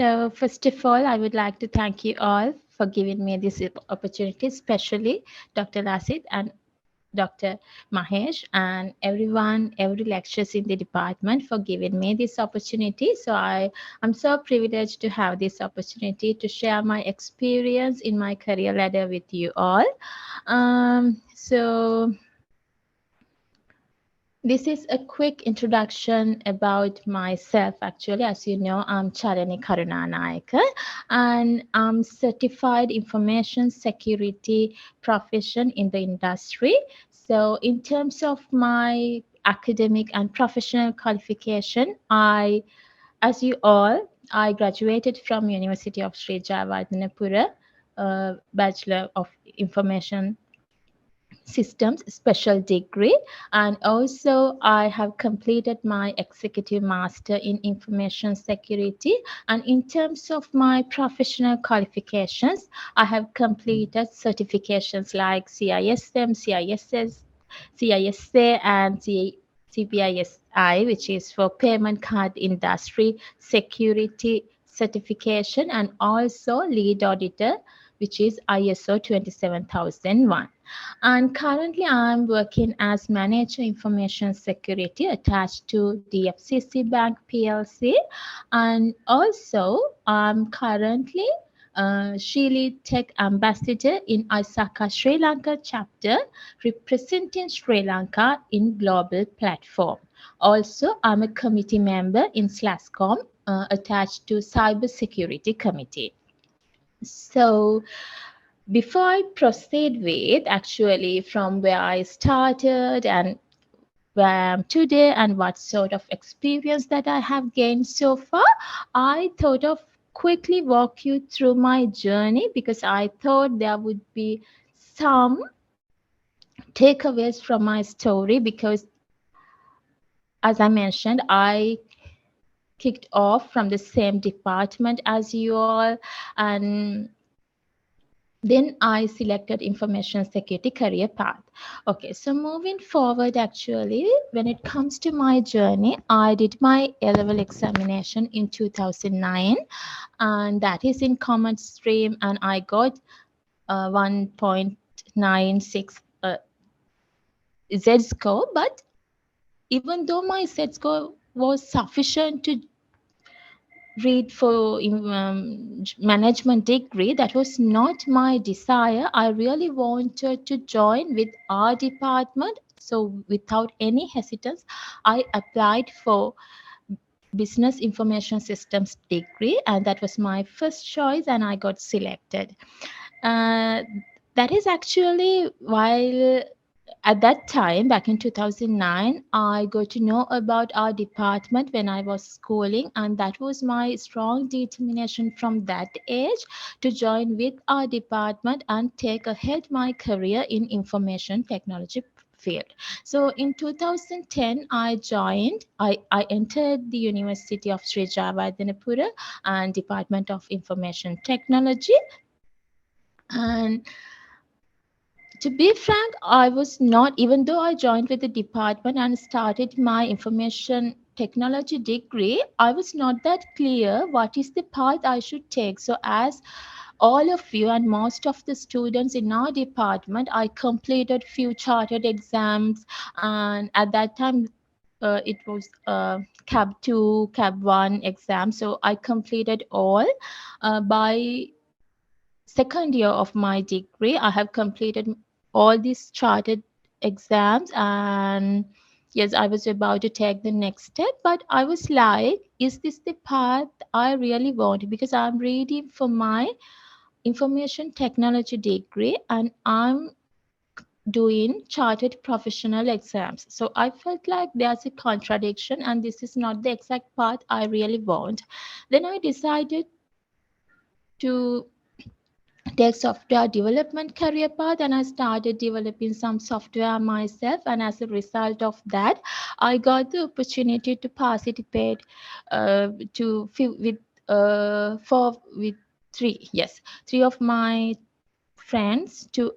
So, first of all, I would like to thank you all for giving me this opportunity, especially Dr. Lasit and Dr. Mahesh and everyone, every lecturers in the department for giving me this opportunity. So I'm so privileged to have this opportunity to share my experience in my career ladder with you all. So this is a quick introduction about myself. Actually, as you know, I'm Chalani Karunanayake, and I'm certified information security profession in the industry. So, in terms of my academic and professional qualification, as you all, I graduated from University of Sri Jayaweera, Bachelor of Information Systems special degree, and also I have completed my executive master in information security. And in terms of my professional qualifications, I have completed certifications like CISM, CISA, and CPISI, which is for payment card industry security certification, and also lead auditor, which is ISO 27001. And currently, I'm working as Manager Information Security attached to DFCC Bank PLC. And also, I'm currently Shili Tech Ambassador in ISACA Sri Lanka chapter, representing Sri Lanka in global platform. Also, I'm a committee member in SLASCOM attached to Cyber Security Committee. So, before I proceed with actually from where I started and where I am today and what sort of experience that I have gained so far, I thought of quickly walk you through my journey because I thought there would be some takeaways from my story because as I mentioned, I kicked off from the same department as you all, and then I selected information security career path. Okay, so moving forward, actually, when it comes to my journey, I did my A-level examination in 2009, and that is in commerce stream, and I got 1.96 Z score. But even though my Z score was sufficient to read for management degree, that was not my desire. I really wanted to join with our department, so without any hesitance I applied for business information systems degree, and that was my first choice, and I got selected. That is actually while at that time, back in 2009, I got to know about our department when I was schooling, and that was my strong determination from that age to join with our department and take ahead my career in information technology field. So in 2010, I entered the University of Sri Jayaweera and Department of Information Technology. And to be frank, I was not, even though I joined with the department and started my information technology degree, I was not that clear what is the path I should take. So, as all of you and most of the students in our department, I completed few chartered exams, and at that time, it was CAB 2, CAB 1 exam. So, I completed all by second year of my degree. I have completed all these chartered exams, and yes, I was about to take the next step, but I was like, is this the path I really want? Because I'm ready for my information technology degree and I'm doing chartered professional exams. So I felt like there's a contradiction and this is not the exact path I really want. Then I decided to take software development career path, and I started developing some software myself, and as a result of that I got the opportunity to participate to with three of my friends to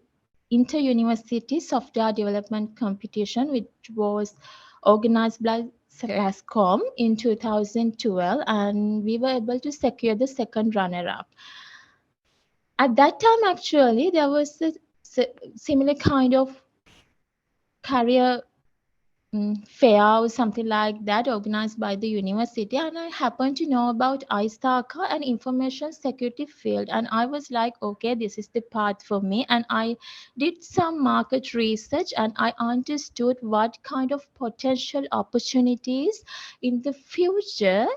inter-university software development competition, which was organized by SCOM in 2012, and we were able to secure the second runner-up. At that time, actually, there was a similar kind of career fair or something like that organized by the university, and I happened to know about ISACA and information security field, and I was like, okay, this is the path for me. And I did some market research, and I understood what kind of potential opportunities in the future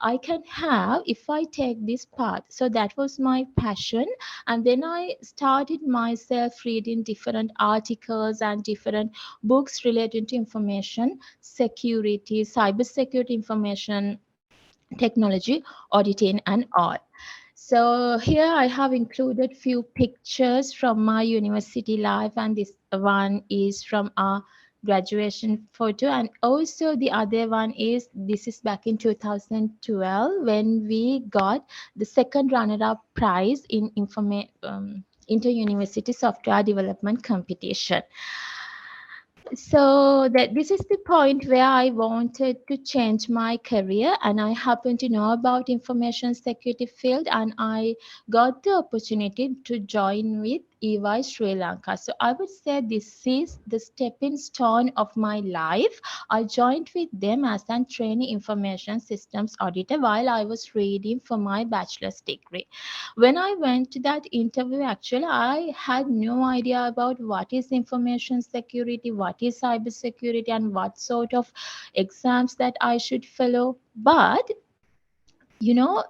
I can have if I take this path. So that was my passion, and then I started myself reading different articles and different books related to information security, cyber security, information technology, auditing, and all. So here I have included few pictures from my university life, and this one is from our graduation photo, and also the other one is, this is back in 2012 when we got the second runner-up prize in inter-university software development competition. So that this is the point where I wanted to change my career, and I happened to know about information security field, and I got the opportunity to join with EY Sri Lanka. So I would say this is the stepping stone of my life. I joined with them as a trainee information systems auditor while I was reading for my bachelor's degree. When I went to that interview, actually, I had no idea about what is information security, what is cyber security, and what sort of exams that I should follow. But, you know,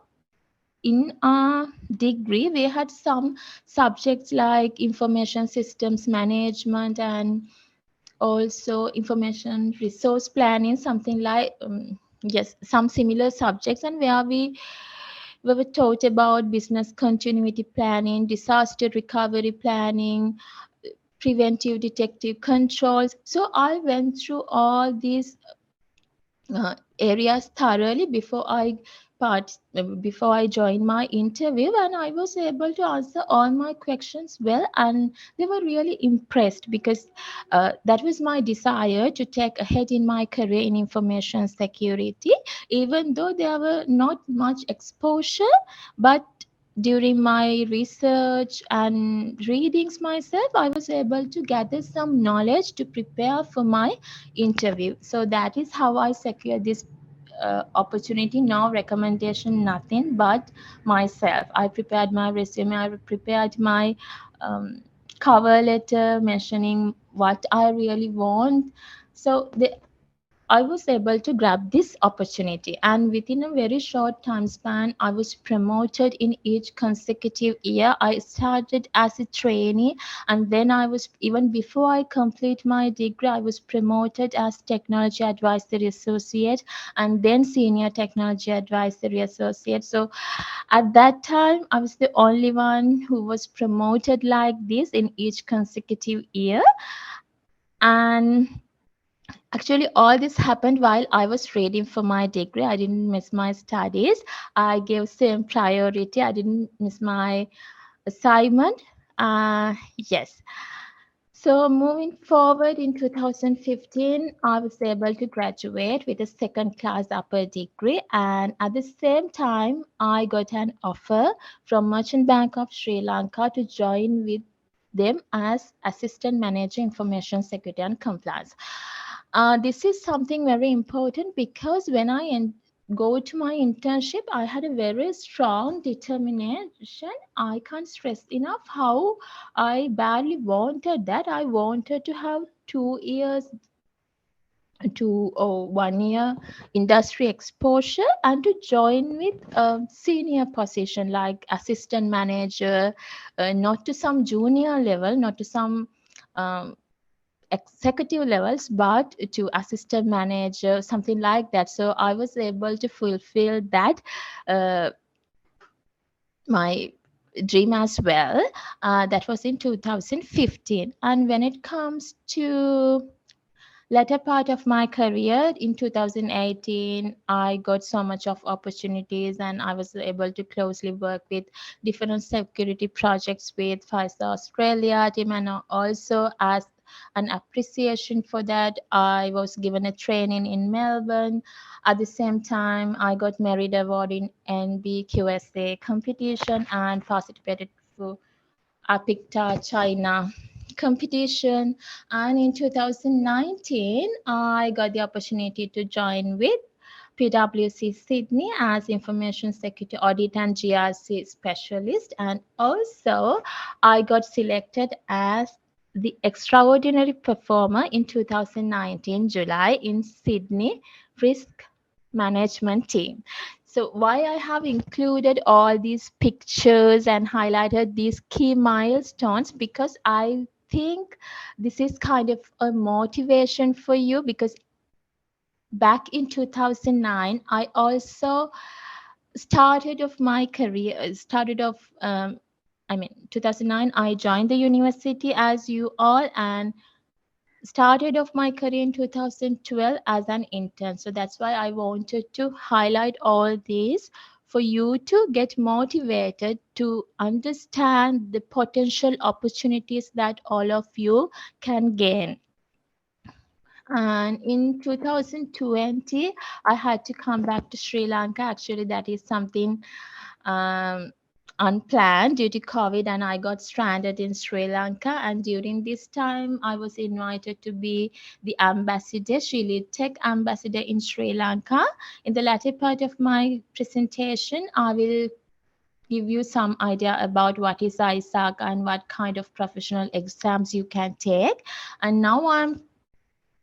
in our degree, we had some subjects like information systems management and also information resource planning, something like, yes, some similar subjects, and where we were taught about business continuity planning, disaster recovery planning, preventive detective controls. So I went through all these areas thoroughly before I joined my interview, and I was able to answer all my questions well, and they were really impressed because that was my desire to take ahead in my career in information security, even though there were not much exposure. But during my research and readings myself, I was able to gather some knowledge to prepare for my interview. So that is how I secured this opportunity. No recommendation, nothing but myself. I prepared my resume, I prepared my um, cover letter mentioning what I really want. So I was able to grab this opportunity, and within a very short time span, I was promoted in each consecutive year. I started as a trainee, and then I was, even before I complete my degree, I was promoted as technology advisory associate, and then senior technology advisory associate. So at that time, I was the only one who was promoted like this in each consecutive year. And actually, all this happened while I was reading for my degree. I didn't miss my studies. I gave same priority. I didn't miss my assignment. Yes. So moving forward in 2015, I was able to graduate with a second class upper degree. And at the same time, I got an offer from Merchant Bank of Sri Lanka to join with them as Assistant Manager Information Security and Compliance. This is something very important because when I go to my internship, I had a very strong determination. I can't stress enough how I badly wanted that. I wanted to have 2 years to 1 year industry exposure and to join with a senior position like assistant manager, not to some junior level, not to some um, executive levels, but to assistant manager, something like that. So I was able to fulfill that uh, my dream as well. That was in 2015. And when it comes to latter part of my career in 2018, I got so much of opportunities, and I was able to closely work with different security projects with FISA Australia team, and also as an appreciation for that, I was given a training in Melbourne. At the same time, I got merit award in NBQSA competition and participated for Apicta China competition. And in 2019, I got the opportunity to join with PwC Sydney as Information Security Audit and GRC Specialist. And also, I got selected as the extraordinary performer in 2019 July in Sydney Risk Management Team. So why I have included all these pictures and highlighted these key milestones, because I think this is kind of a motivation for you, because back in 2009 I also started off my career, 2009 I joined the university as you all, and started off my career in 2012 as an intern. So that's why I wanted to highlight all these for you to get motivated to understand the potential opportunities that all of you can gain. And in 2020, I had to come back to Sri Lanka. Actually, that is something um, unplanned due to COVID, and I got stranded in Sri Lanka. And during this time, I was invited to be the ambassador, Sri Lanka Tech ambassador in Sri Lanka. In the latter part of my presentation, I will give you some idea about what is ISAC and what kind of professional exams you can take. And now I'm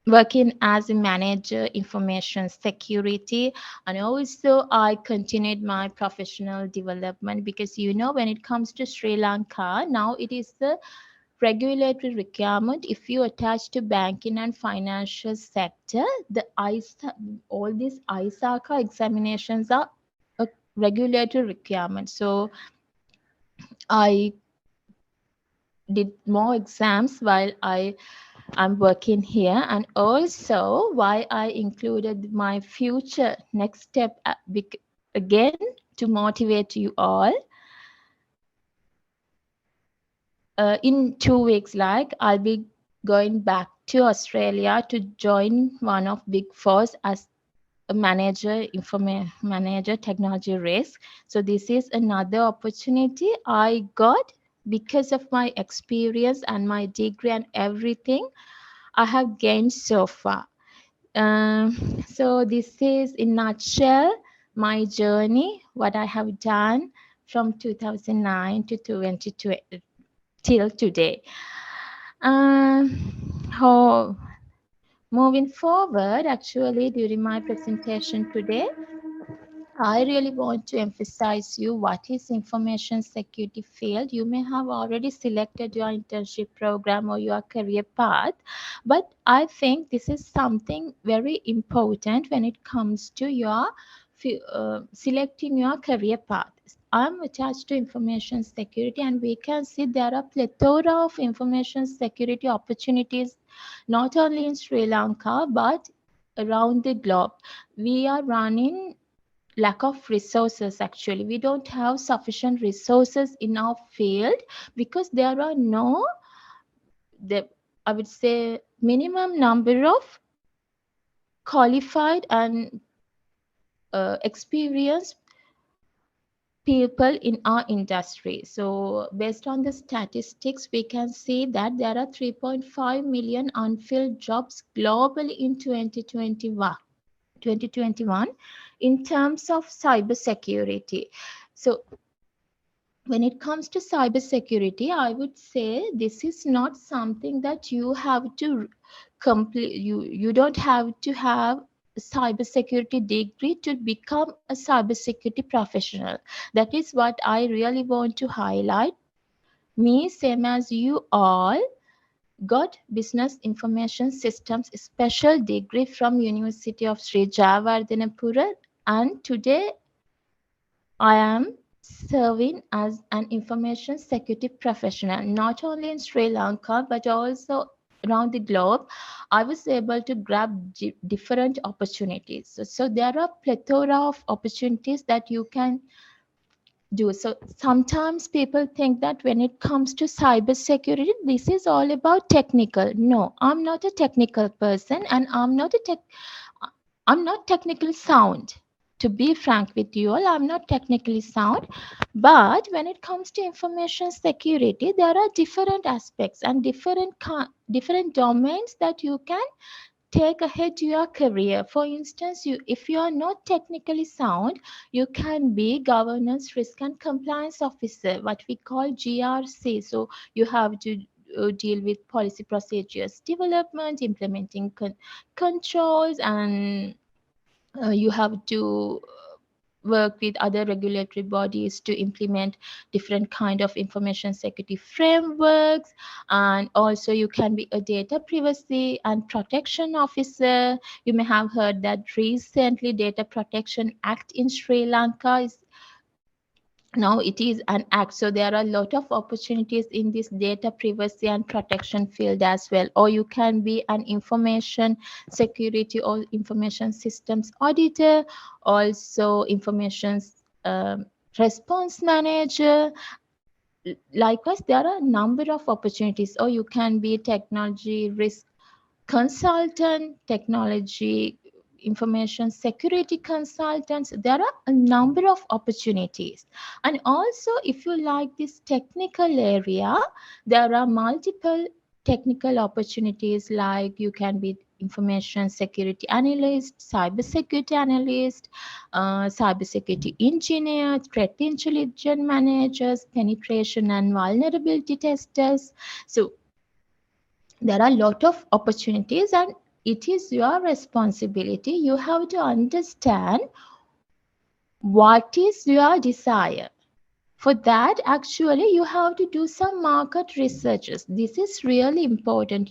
working as a manager information security, and also I continued my professional development, because when it comes to Sri Lanka now, it is the regulatory requirement. If you attach to banking and financial sector, the all these ISACA examinations are a regulatory requirement. So I did more exams while I'm working here. And also why I included my future next step again to motivate you all. In 2 weeks, I'll be going back to Australia to join one of Big Fours as a manager technology risk. So this is another opportunity I got because of my experience and my degree and everything I have gained so far. So this is in nutshell my journey, what I have done from 2009 to 2020 till today. Moving forward, actually during my presentation today, I really want to emphasize you what is information security field. You may have already selected your internship program or your career path, but I think this is something very important when it comes to your selecting your career path. I'm attached to information security, and we can see there are plethora of information security opportunities, not only in Sri Lanka, but around the globe. We are running lack of resources. Actually, we don't have sufficient resources in our field, because there are I would say minimum number of qualified and experienced people in our industry. So based on the statistics, we can see that there are 3.5 million unfilled jobs globally in 2021 in terms of cybersecurity. So when it comes to cybersecurity, I would say this is not something that you have to complete. You don't have to have a cybersecurity degree to become a cybersecurity professional. That is what I really want to highlight. Me, same as you all, got Business Information Systems special degree from University of Sri Jayaweera, and today I am serving as an information security professional, not only in Sri Lanka but also around the globe. I was able to grab different opportunities. So there are plethora of opportunities that you can do. So sometimes people think that when it comes to cybersecurity, this is all about technical. No, I'm not a technical person, and I'm not technically sound. To be frank with you all, I'm not technically sound. But when it comes to information security, there are different aspects and different domains that you can take ahead your career. For instance, if you are not technically sound, you can be governance, risk and compliance officer, what we call GRC. So you have to deal with policy procedures development, implementing controls, and you have to work with other regulatory bodies to implement different kind of information security frameworks. And also you can be a data privacy and protection officer. You may have heard that recently Data Protection Act in Sri Lanka is now it is an act, so there are a lot of opportunities in this data privacy and protection field as well. Or you can be an information security or information systems auditor, also information um, response manager. Likewise, there are a number of opportunities. Or you can be technology risk consultant, technology information security consultants. There are a number of opportunities. And also, if you like this technical area, there are multiple technical opportunities, like you can be information security analyst, cyber security analyst, cyber security engineer, threat intelligence managers, penetration and vulnerability testers. So there are a lot of opportunities, and it is your responsibility. You have to understand what is your desire. For that, actually, you have to do some market researches. This is really important.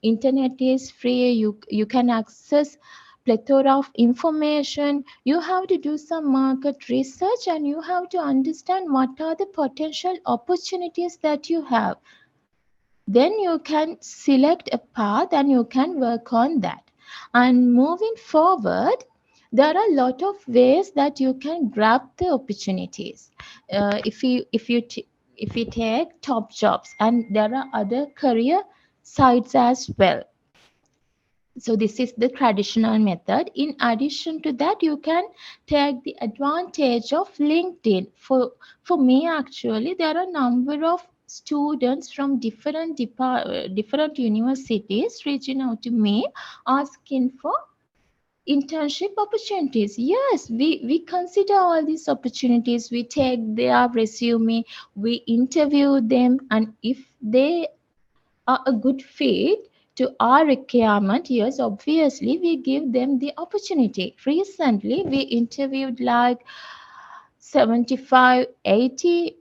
Internet is free. You can access plethora of information. You have to do some market research, and you have to understand what are the potential opportunities that you have. Then you can select a path and you can work on that. And moving forward, there are a lot of ways that you can grab the opportunities. If you take top jobs, and there are other career sites as well. So this is the traditional method. In addition to that, you can take the advantage of LinkedIn. For me, actually, there are a number of students from different universities reaching out to me asking for internship opportunities. Yes, we consider all these opportunities. We take their resume, we interview them, and if they are a good fit to our requirement, yes, obviously we give them the opportunity. Recently, we interviewed like 75, 80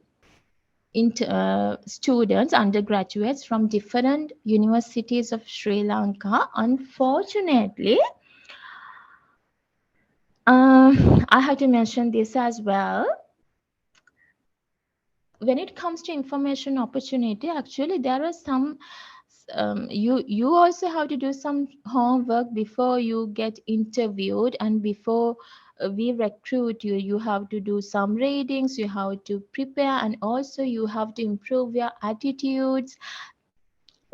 students, undergraduates from different universities of Sri Lanka. Unfortunately, I have to mention this as well. When it comes to information opportunity, actually there are some you also have to do some homework before you get interviewed, and before we recruit you. You have to do some readings, you have to prepare, and also you have to improve your attitudes.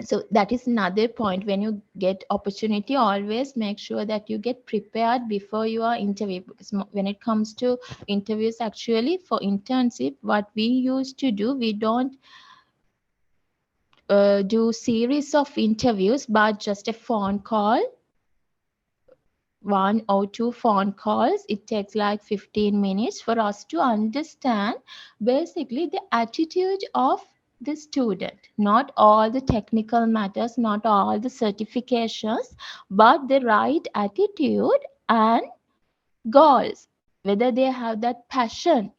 So that is another point. When you get opportunity, always make sure that you get prepared before you are interviewed, because when it comes to interviews, actually for internship, what we used to do, we don't do series of interviews, but just a phone call, one or two phone calls. It takes like 15 minutes for us to understand basically the attitude of the student. Not all the technical matters, not all the certifications, but the right attitude and goals, whether they have that passion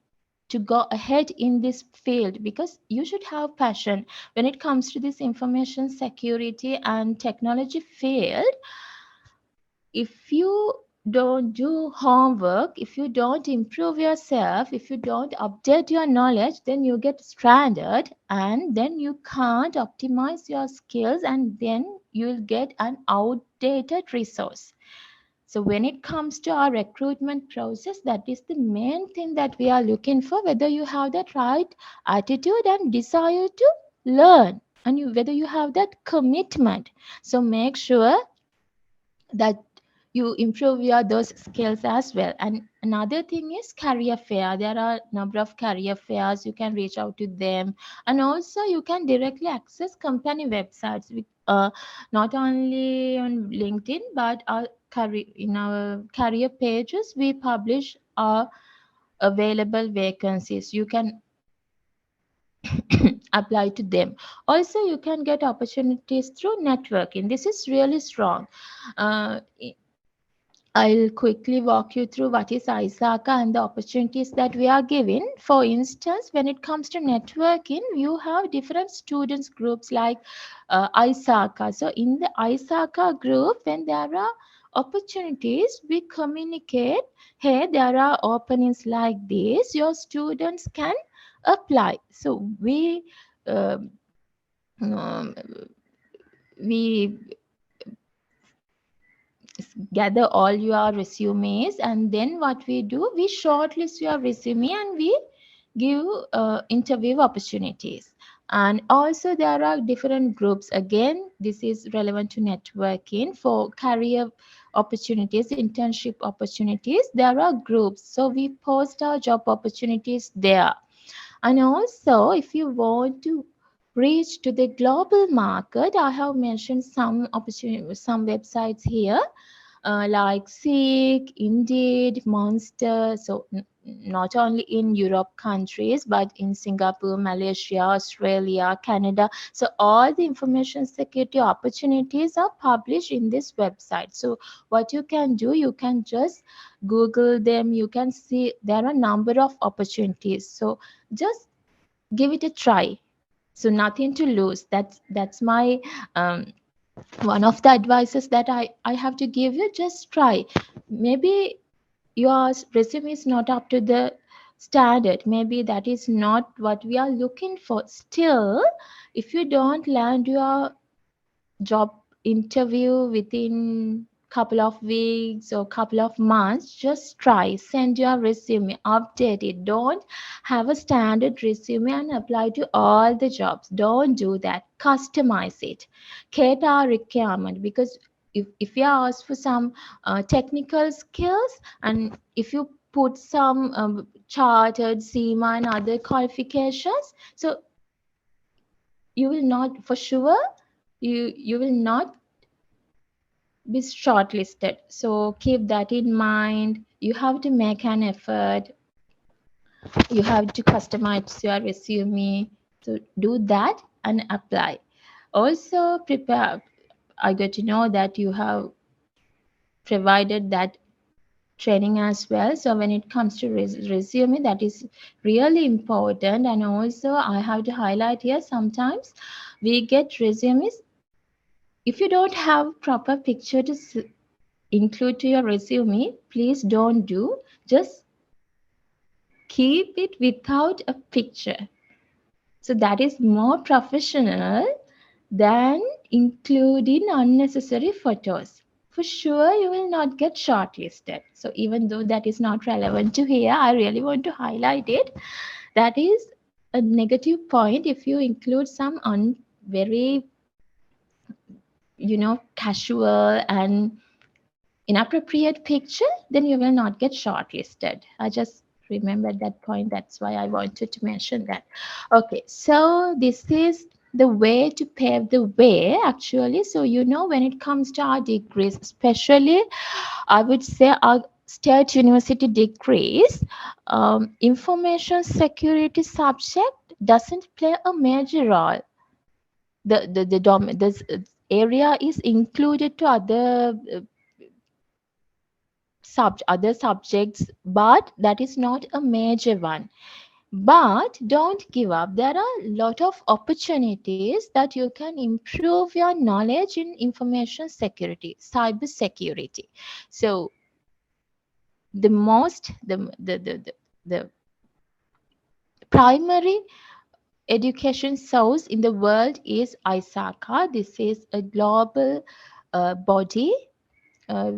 to go ahead in this field. Because you should have passion when it comes to this information security and technology field. If you don't do homework, if you don't improve yourself, if you don't update your knowledge, then you get stranded, and then you can't optimize your skills, and then you'll get an outdated resource. So when it comes to our recruitment process, that is the main thing that we are looking for, whether you have that right attitude and desire to learn, and whether you have that commitment. So make sure that you improve your those skills as well. And another thing is career fair. There are number of career fairs, you can reach out to them, and also you can directly access company websites with, not only on LinkedIn, but our career, in our career pages we publish our available vacancies. You can apply to them. Also you can get opportunities through networking. This is really strong. uh, I'll quickly walk you through what is ISACA and the opportunities that we are given. For instance, when it comes to networking, you have different students groups like ISACA. So in the ISACA group, when there are opportunities, we communicate, hey, there are openings like this, your students can apply. So um, um, we gather all your resumes, and then what we do, we shortlist your resume and we give interview opportunities. And also there are different groups. Again, this is relevant to networking. For career opportunities, internship opportunities, there are groups, so we post our job opportunities there. And also if you want to reach to the global market, I have mentioned some opportunity, some websites here, like Seek, Indeed, Monster. So not only in Europe countries, but in Singapore, Malaysia, Australia, Canada. So all the information security opportunities are published in this website. So what you can do, you can just Google them. You can see there are a number of opportunities. So just give it a try. So nothing to lose. That's my one of the advices that I have to give you. Just try. Maybe your resume is not up to the standard. Maybe that is not what we are looking for. Still, if you don't land your job interview within couple of weeks or couple of months, just try, send your resume, update it. Don't have a standard resume and apply to all the jobs. Don't do that. Customize it, cater our requirement. Because if you are asked for some technical skills, and if you put some chartered SEMA and other qualifications, so you will not, for sure, you will not be shortlisted. So keep that in mind. You have to make an effort. You have to customize your resume. So do that and apply. Also prepare. I got to know that you have provided that training as well. So when it comes to resume, that is really important. And also I have to highlight here, sometimes we get resumes, if you don't have proper picture to include to your resume, please don't do. Just keep it without a picture. So that is more professional than including unnecessary photos. For sure, you will not get shortlisted. So even though that is not relevant to here, I really want to highlight it. That is a negative point. If you include some very, casual and inappropriate picture, then you will not get shortlisted. I just remembered that point. That's why I wanted to mention that. Okay, so this is the way to pave the way, actually. So, when it comes to our degrees, especially, I would say our state university degrees, information security subject doesn't play a major role. This area is included to other subjects, but that is not a major one. But don't give up. There are a lot of opportunities that you can improve your knowledge in information security, cyber security. So the primary education source in the world is ISACA. This is a global body. uh,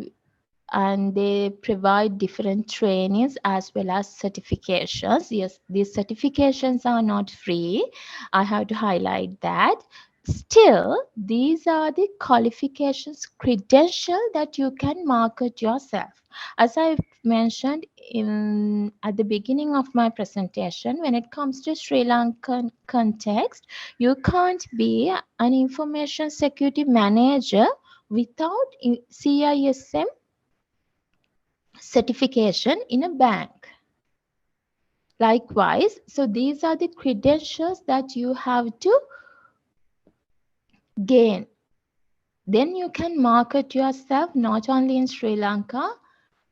and they provide different trainings as well as certifications. Yes, these certifications are not free. I have to highlight that. Still, these are the qualifications, credential that you can market yourself. As I mentioned in at the beginning of my presentation, when it comes to Sri Lankan context, you can't be an information security manager without CISM certification in a bank. Likewise, so these are the credentials that you have to gain. Then you can market yourself not only in Sri Lanka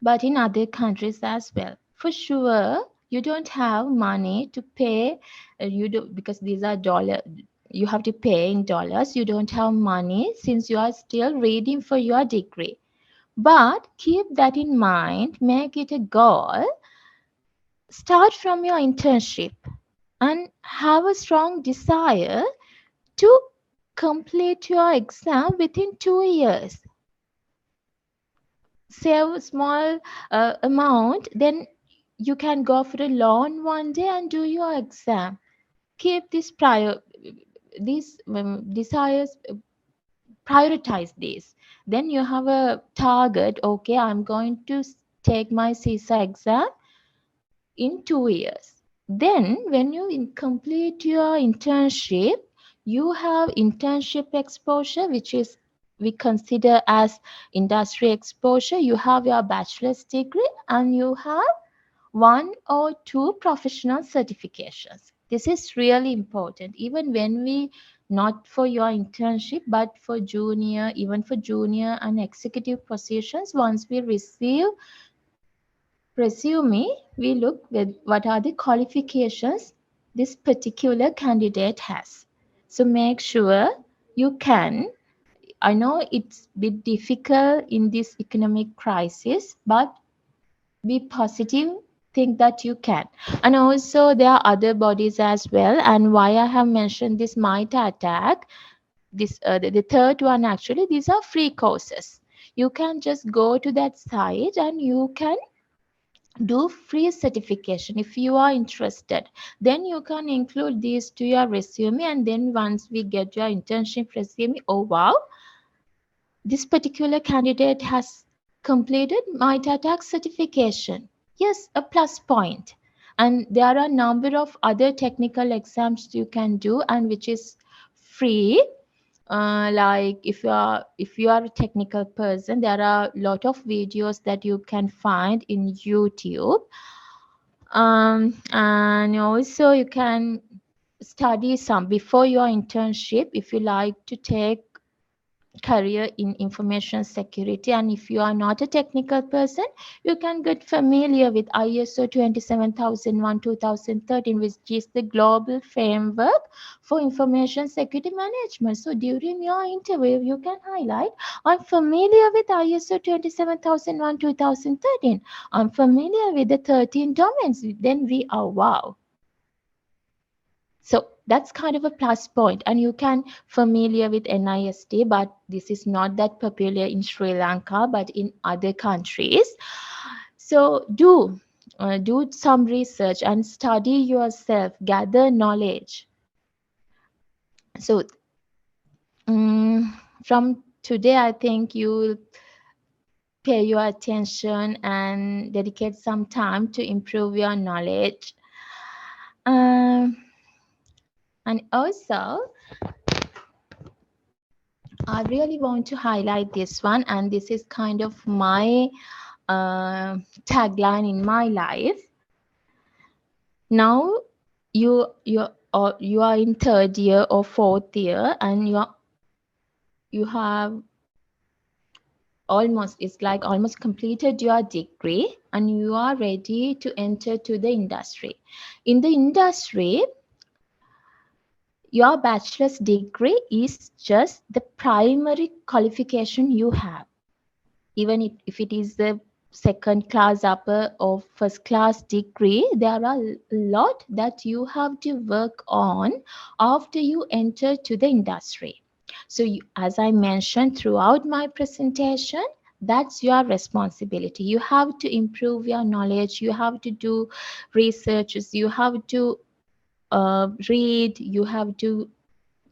but in other countries as well. For sure, you don't have money to pay. You do because these are dollar. You have to pay in dollars. You don't have money since you are still reading for your degree. But keep that in mind. Make it a goal. Start from your internship and have a strong desire to complete your exam within 2 years. Save a small amount, then you can go for a loan one day and do your exam. Keep these desires, prioritize these. Then you have a target. Okay, I'm going to take my CISA exam in 2 years. Then, when you complete your internship, you have internship exposure, which is we consider as industry exposure. You have your bachelor's degree and you have 1 or 2 professional certifications. This is really important, even when we not for your internship, but for junior, even for junior and executive positions. Once we receive resume, we look with what are the qualifications this particular candidate has. So make sure you can. I know it's a bit difficult in this economic crisis, but be positive, think that you can. And also there are other bodies as well. And why I have mentioned this might attack, this the third one actually, these are free courses. You can just go to that site and you can do free certification if you are interested. Then you can include these to your resume, and then once we get your internship resume, oh wow, this particular candidate has completed MITATAC certification. Yes, a plus point. And there are a number of other technical exams you can do and which is free. Like if you are a technical person, there are a lot of videos that you can find in YouTube. And also you can study some before your internship if you like to take career in information security. And if you are not a technical person, you can get familiar with ISO 27001 2013, which is the global framework for information security management. So during your interview, you can highlight, I'm familiar with ISO 27001 2013. I'm familiar with the 13 domains. Then we are wow. So that's kind of a plus point, and you can familiar with NIST, but this is not that popular in Sri Lanka, but in other countries. So do some research and study yourself, gather knowledge. So from today, I think you will pay your attention and dedicate some time to improve your knowledge. And also, I really want to highlight this one, and this is kind of my tagline in my life. Now you are in 3rd year or 4th year, and you have almost completed your degree, and you are ready to enter to the industry. In the industry, your bachelor's degree is just the primary qualification you have. Even if it is the 2nd class upper or 1st class degree, there are a lot that you have to work on after you enter to the industry. So as I mentioned throughout my presentation, That's your responsibility. You have to improve your knowledge. You have to do researches. You have to read. You have to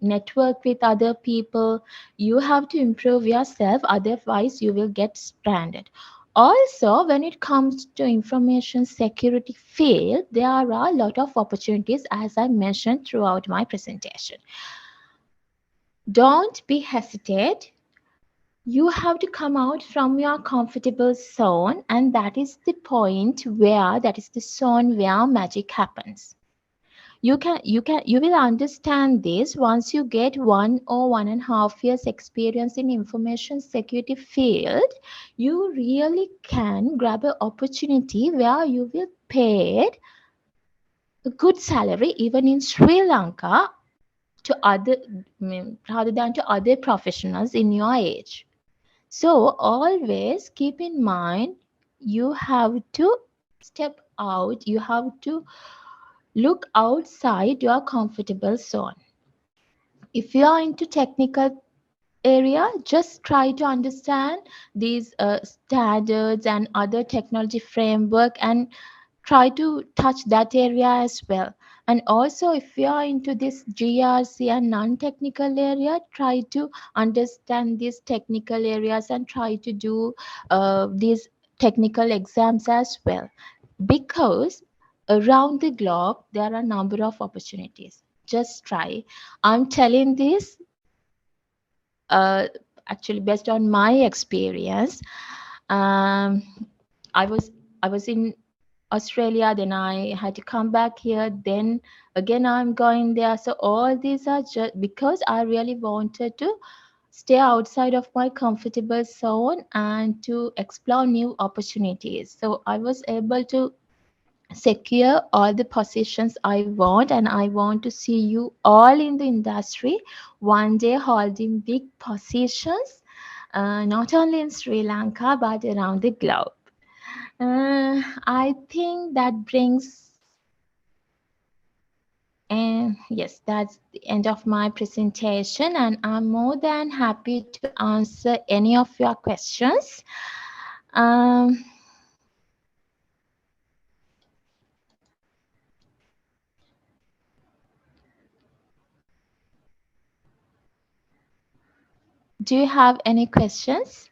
network with other people. You have to improve yourself, otherwise you will get stranded. Also, when it comes to information security field, there are a lot of opportunities, as I mentioned throughout my presentation. Don't be hesitate. You have to come out from your comfortable zone, and that is the point where, that is the zone where magic happens. You will understand this once you get 1 or 1.5 years experience in information security field. You really can grab an opportunity where you will paid a good salary even in Sri Lanka to other, rather than to other professionals in your age. So always keep in mind, you have to step out, you have to look outside your comfortable zone. If you are into technical area, just try to understand these standards and other technology framework, and try to touch that area as well. And also, if you are into this GRC and non-technical area, try to understand these technical areas and try to do these technical exams as well, because around the globe there are a number of opportunities. Just try. I'm telling this uh, actually based on my experience. um, I was in Australia, then I had to come back here, then again I'm going there. So all these are just because I really wanted to stay outside of my comfortable zone and to explore new opportunities. So I was able to secure all the positions I want, and I want to see you all in the industry one day holding big positions, not only in Sri Lanka but around the globe. I think that brings, and yes, that's the end of my presentation, and I'm more than happy to answer any of your questions. Um, do you have any questions?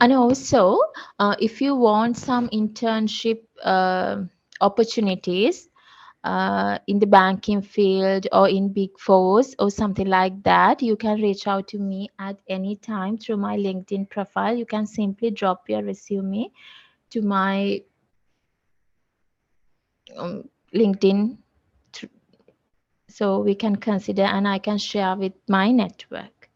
And also, if you want some internship opportunities in the banking field or in Big Fours or something like that, you can reach out to me at any time through my LinkedIn profile. You can simply drop your resume to my LinkedIn, so we can consider and I can share with my network.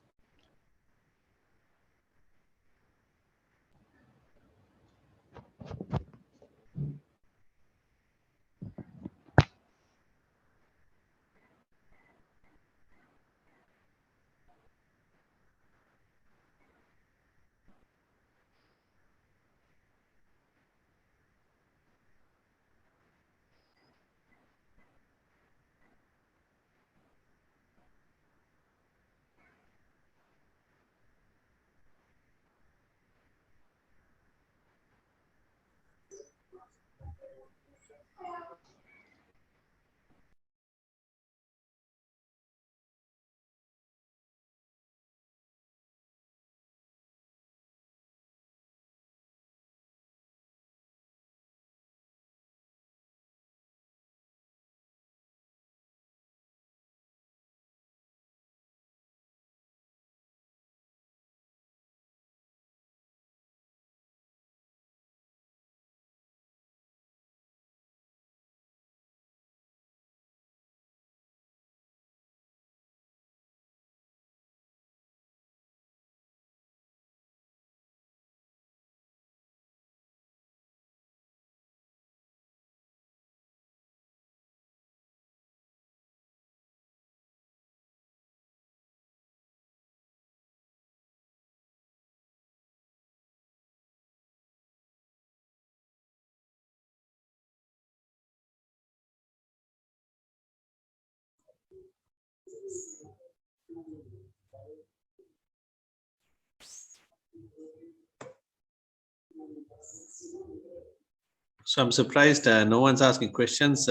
So I'm surprised no one's asking questions.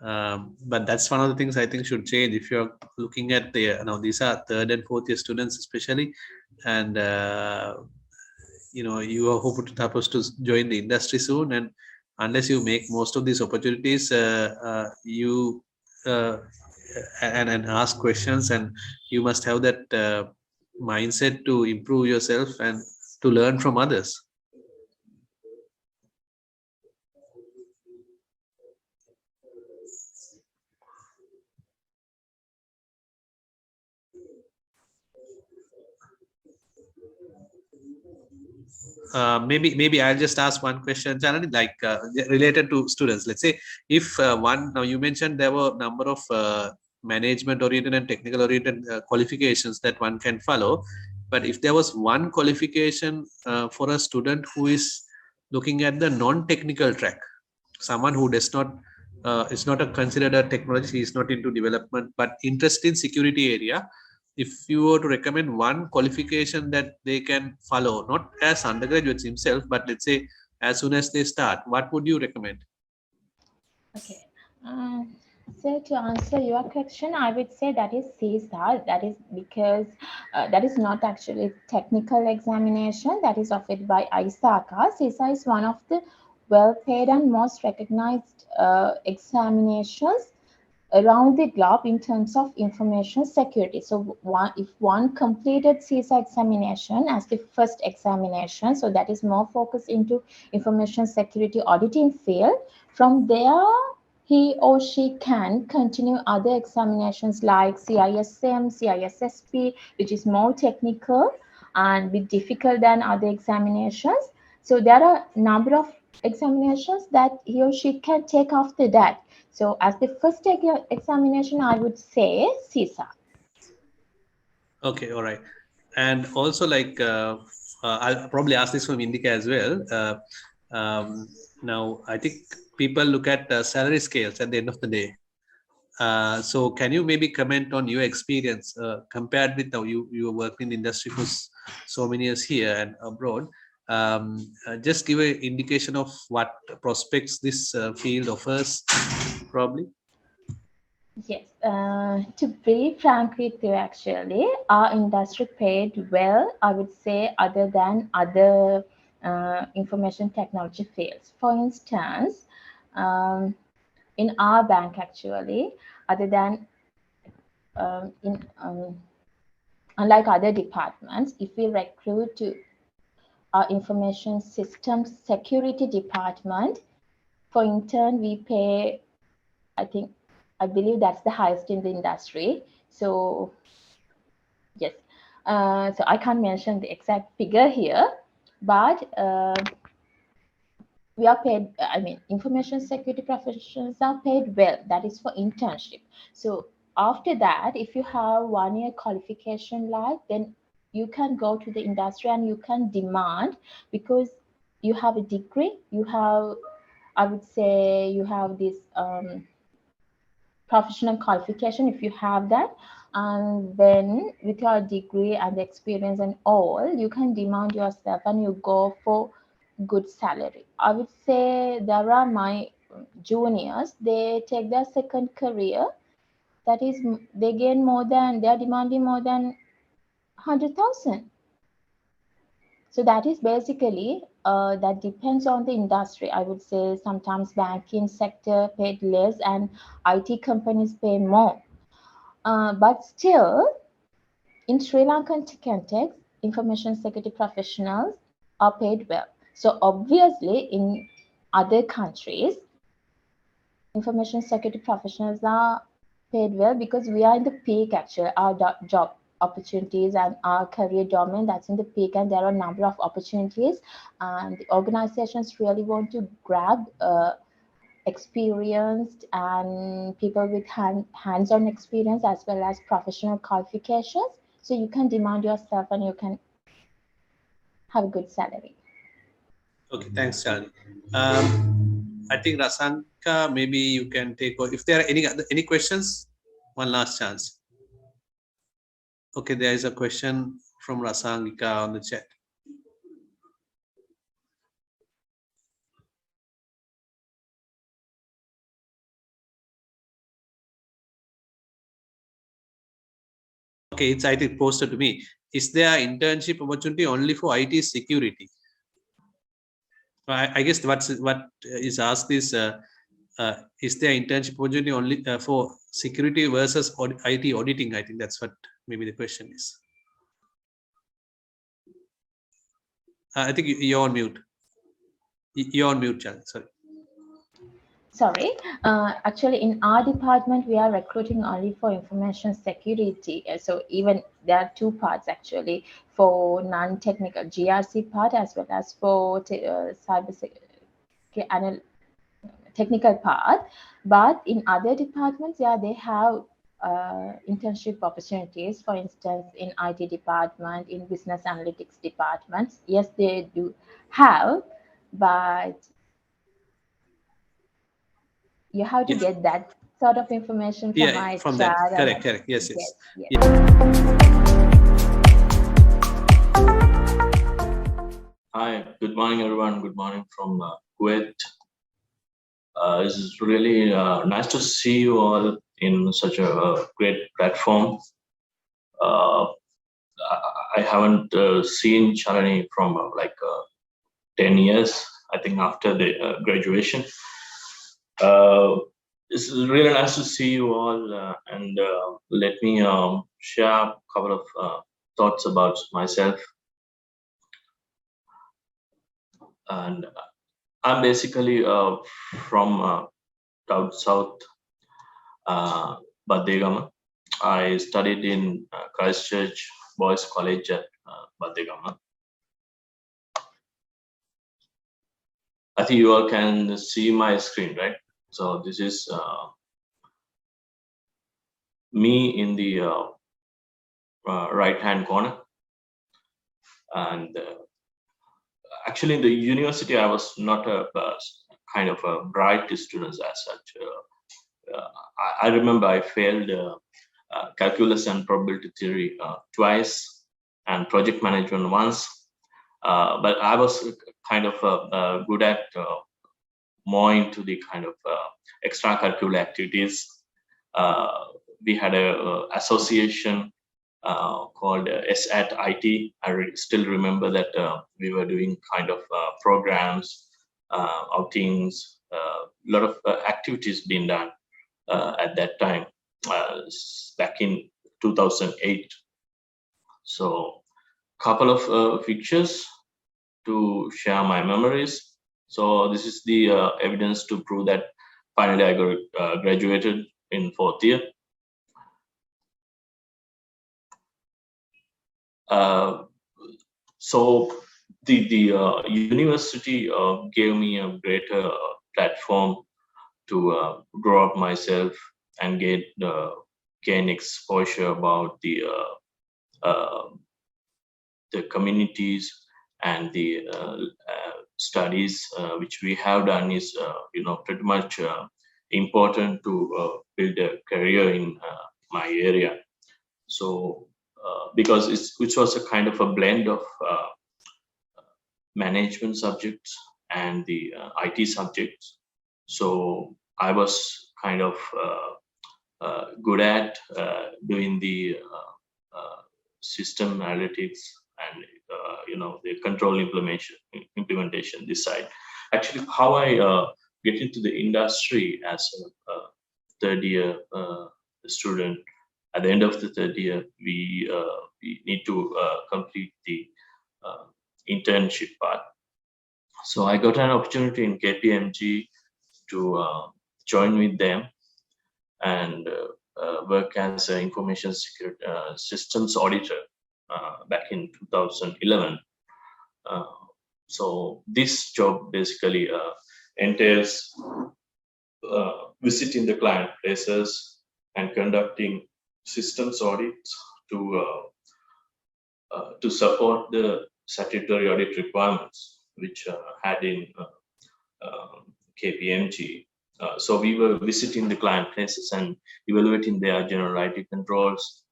But that's one of the things I think should change. If you're looking at the now these are third and fourth year students especially, and you are supposed to join the industry soon, and unless you make most of these opportunities, you and ask questions, and you must have that mindset to improve yourself and to learn from others. Maybe I'll just ask one question, Chalani, like related to students. Let's say if one now you mentioned there were a number of management oriented and technical oriented qualifications that one can follow, but if there was one qualification for a student who is looking at the non-technical track, someone who does not is not a considered a technology, he is not into development but interest in security area, if you were to recommend one qualification that they can follow, not as undergraduates himself, but let's say as soon as they start, what would you recommend? Okay. So to answer your question, I would say that is CSAR. That is because that is not actually technical examination that is offered by ISACA. CSAR is one of the well-paid and most recognized examinations around the globe in terms of information security. So if one completed CSA examination as the first examination, so that is more focused into information security auditing field, from there he or she can continue other examinations like CISM, CISSP, which is more technical and bit difficult than other examinations. So there are a number of examinations that he or she can take after that. So as the first examination, I would say CISA. Okay, all right. And also like I'll probably ask this from Indika as well. Now I think people look at salary scales at the end of the day. So can you maybe comment on your experience compared with how you worked in the industry for so many years here and abroad? Just give an indication of what prospects this field offers, probably. Yes, to be frank with you, actually, our industry paid well, I would say, other than other information technology fields. For instance, in our bank, actually, other than in unlike other departments, if we recruit to our information systems security department, for intern, we pay, I believe that's the highest in the industry. So yes, so I can't mention the exact figure here, but we are paid, information security professionals are paid well. That is for internship. So after that, if you have 1 year qualification, like, then you can go to the industry and you can demand, because you have a degree, you have, I would say, you have this professional qualification if you have that, and then with your degree and the experience and all, you can demand yourself and you go for good salary. I would say there are my juniors, they take their second career, that is, they gain more than, they are demanding more than 100,000. So that is basically that depends on the industry. I would say sometimes banking sector paid less and IT companies pay more. But still, in Sri Lankan context, information security professionals are paid well. So obviously, in other countries, information security professionals are paid well because we are in the peak, actually, our job opportunities and our career domain, that's in the peak, and there are a number of opportunities, and the organizations really want to grab experienced and people with hands-on experience as well as professional qualifications. So you can demand yourself and you can have a good salary. Okay, thanks, Charlie. I think Rasanka, maybe you can take over. If there are any questions, One last chance. Okay, there is a question from Rasangika on the chat. Okay, it's I think posted to me. Is there internship opportunity only for IT security? I guess what is asked is there internship opportunity only for security versus IT auditing? I think that's what maybe the question is. I think you're on mute. You're on mute, Chan. Sorry. Sorry, actually in our department, we are recruiting only for information security. So even there are two parts actually, for non-technical GRC part as well as for cyber technical part. But in other departments, yeah, they have internship opportunities. For instance, in IT department, in business analytics departments, yes, they do have, but you have to get that sort of information from my from chat. Them. Correct. Yes. Hi, good morning, everyone. Good morning from Kuwait. This is really nice to see you all in such a great platform. I haven't seen Chalani from 10 years, I think, after the graduation. It's really nice to see you all, and let me share a couple of thoughts about myself. And I'm basically from South Badegama. I studied in Christchurch Boys College at Badegama. I think you all can see my screen, right? So this is me in the right-hand corner. And actually, in the university, I was not a kind of a bright student as such. I remember I failed calculus and probability theory twice and project management once. But I was kind of good at more into the kind of extracurricular activities. We had a association called SAT-IT. I still remember that we were doing kind of programs, outings, a lot of activities being done at that time, back in 2008. So couple of pictures to share my memories. So this is the evidence to prove that finally I graduated in 4th year. So the university gave me a greater platform to grow up myself and gain exposure about the communities, and the studies which we have done is pretty much important to build a career in my area. So because which was a kind of a blend of management subjects and the IT subjects. So I was kind of good at doing the system analytics and the control implementation this side. Actually, how I get into the industry as a third year student. At the end of the third year, we need to complete the internship part. So I got an opportunity in KPMG to join with them and work as an information security systems auditor back in 2011. So this job basically entails visiting the client places and conducting systems audits to support the statutory audit requirements which had in KPMG. So we were visiting the client places and evaluating their general IT controls,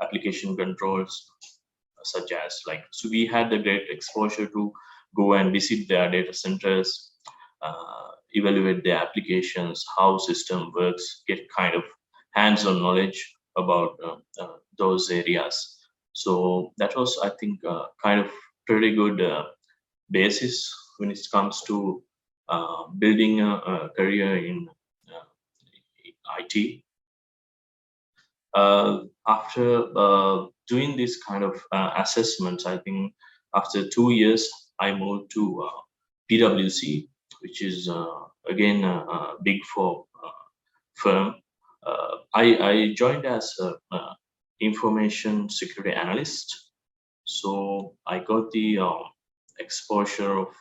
application controls, such as like, so we had the great exposure to go and visit their data centers, evaluate their applications, how system works, get kind of hands-on knowledge about those areas. So that was, I think, kind of pretty good basis when it comes to building a career in IT. After doing this kind of assessments, I think after 2 years, I moved to PwC, which is again a big four firm. I joined as a information security analyst, so I got the exposure of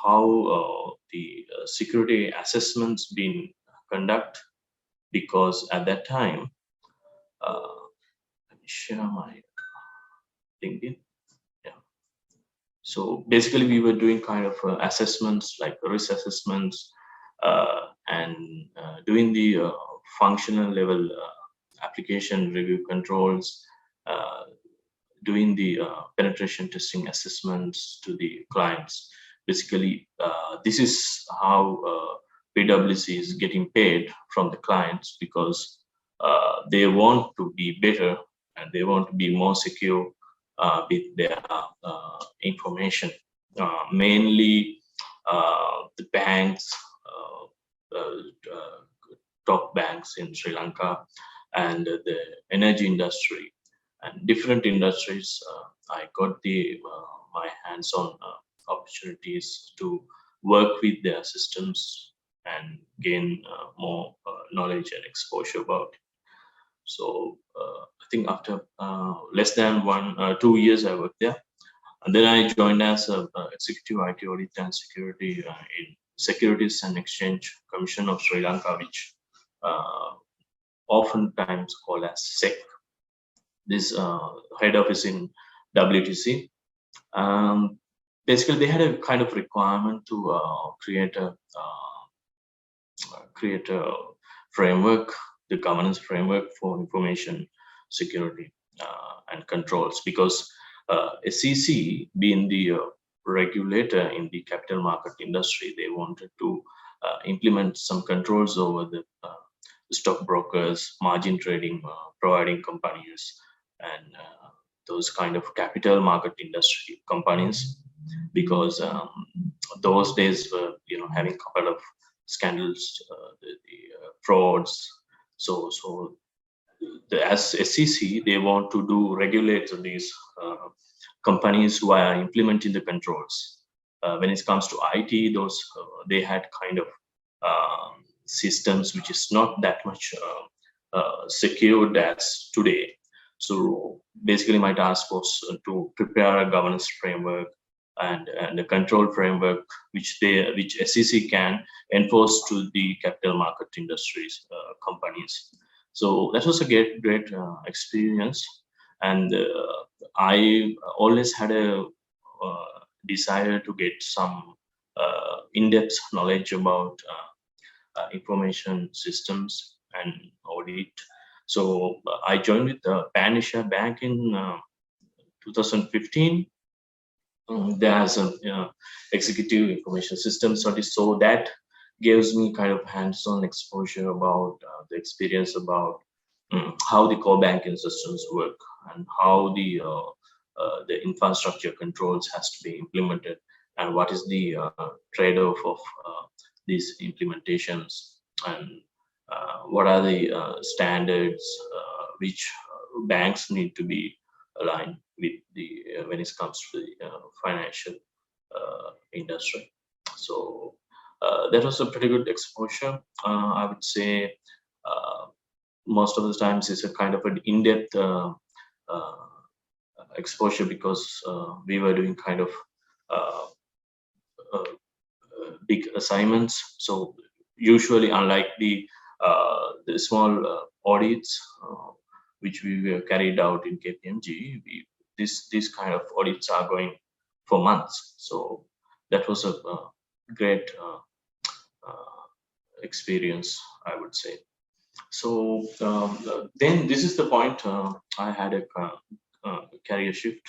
how the security assessments been conducted, because at that time, let me share my LinkedIn. Yeah. So basically, we were doing kind of assessments like risk assessments and doing the functional level application review controls, doing the penetration testing assessments to the clients. Basically, this is how PwC is getting paid from the clients, because they want to be better and they want to be more secure with their information. Mainly the banks, top banks in Sri Lanka, and the energy industry and different industries. I got the my hands-on opportunities to work with their systems and gain more knowledge and exposure about it. So I think after less than 2 years, I worked there, and then I joined as a executive IT audit and security in Securities and Exchange Commission of Sri Lanka, which oftentimes called as SEC. This head office in WTC. Basically, they had a kind of requirement to create a framework, the governance framework for information security and controls, because SEC, being the regulator in the capital market industry, they wanted to implement some controls over the stockbrokers, margin trading, providing companies, and those kind of capital market industry companies, because those days were, having a couple of scandals, the frauds. So as SEC, they want to regulate these companies who are implementing the controls. When it comes to IT, those they had kind of systems which is not that much secured as today. So basically, my task was to prepare a governance framework and a control framework which SEC can enforce to the capital market industries companies. So that was a great experience, and I always had a desire to get some in-depth knowledge about information systems and audit. So I joined with Pan Asia Bank in 2015. There's an executive information system studies, so that gives me kind of hands-on exposure about the experience about how the core banking systems work and how the infrastructure controls has to be implemented, and what is the trade-off of these implementations, and what are the standards which banks need to be aligned with the when it comes to the financial industry. So that was a pretty good exposure. I would say most of the times it's a kind of an in-depth exposure, because we were doing kind of big assignments. So usually, unlike the small audits which we were carried out in KPMG, these kind of audits are going for months. So that was a great experience, I would say. So then this is the point I had a career shift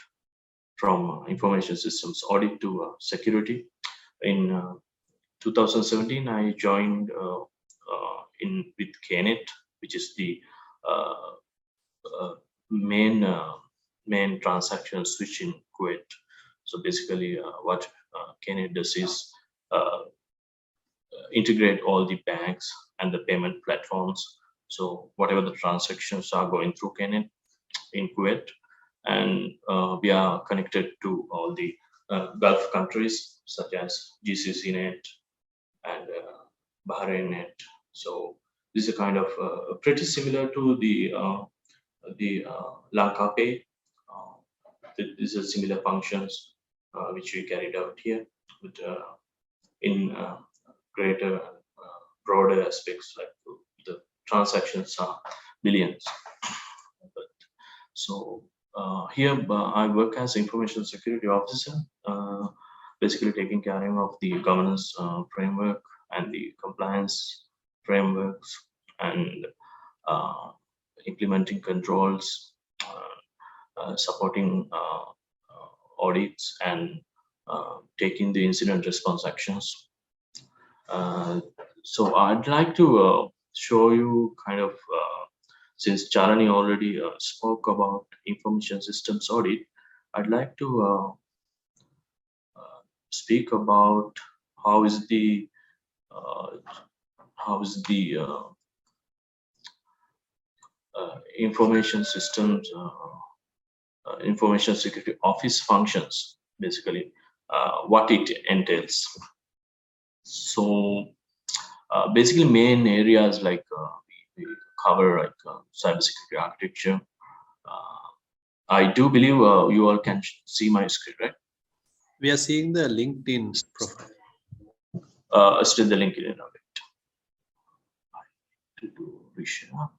from information systems audit to security. In 2017, I joined in with Knet, which is the main transaction switch in Kuwait. So basically, what Knet does is integrate all the banks and the payment platforms. So whatever the transactions are going through Knet in Kuwait, and we are connected to all the Gulf countries such as GCC Net and Bahrain Net. So this is a kind of pretty similar to the Lanka Pay. These are similar functions which we carried out here, but in greater, broader aspects, like the transactions are billions. So here I work as information security officer, basically taking care of the governance framework and the compliance frameworks, and implementing controls, supporting audits, and taking the incident response actions. So I'd like to show you kind of, since Chalani already spoke about information systems audit, I'd like to speak about how is the information systems information security office functions, basically what it entails. So basically main areas like we cover, like cybersecurity architecture. I do believe you all can see my screen, right? We are seeing the LinkedIn profile. Still the LinkedIn of it. To do reshare.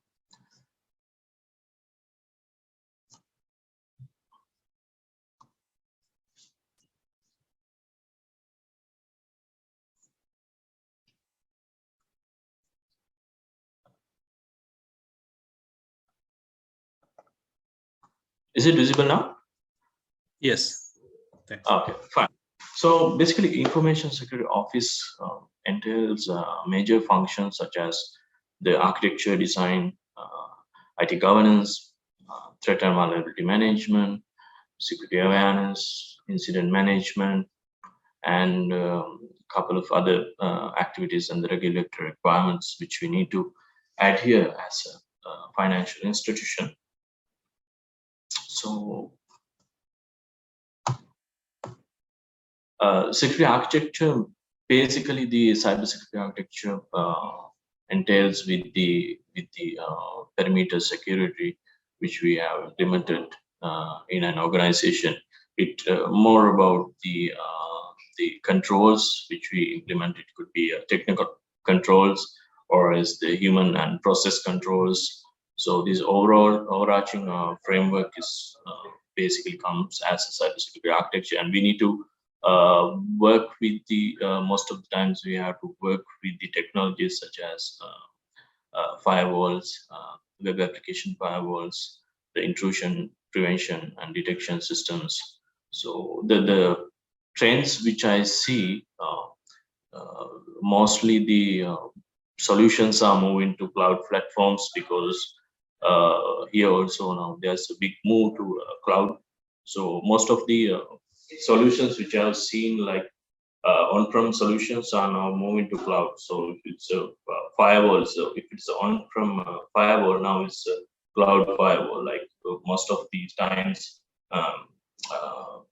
Is it visible now? Yes. Thanks. Okay, fine. So basically, information security office entails major functions such as the architecture design, IT governance, threat and vulnerability management, security awareness, incident management, and a couple of other activities and the regulatory requirements which we need to adhere as a financial institution. So security architecture, basically the cybersecurity architecture entails with the perimeter security which we have implemented in an organization. It more about the controls which we implement. It could be technical controls or as the human and process controls. So this overarching framework is basically comes as a cybersecurity architecture, and we need to work with the most of the times we have to work with the technologies such as firewalls, web application firewalls, the intrusion prevention and detection systems. So the trends which I see, mostly the solutions are moving to cloud platforms, because here also now there's a big move to cloud. So most of the solutions which I have seen, like on-prem solutions, are now moving to cloud. So if it's a firewall, so if it's on-prem firewall, now it's a cloud firewall. Like most of these times,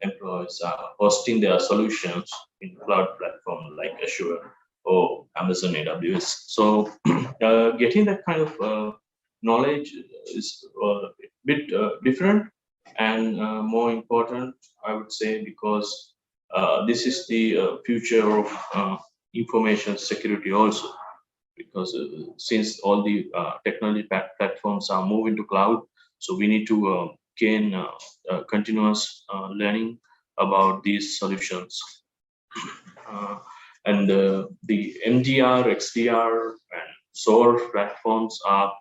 employees are hosting their solutions in cloud platform like Azure or Amazon AWS. So getting that kind of knowledge is a bit different and more important, I would say, because this is the future of information security also. Because since all the technology platforms are moving to cloud, so we need to gain continuous learning about these solutions. And the MDR, XDR, and SOAR platforms are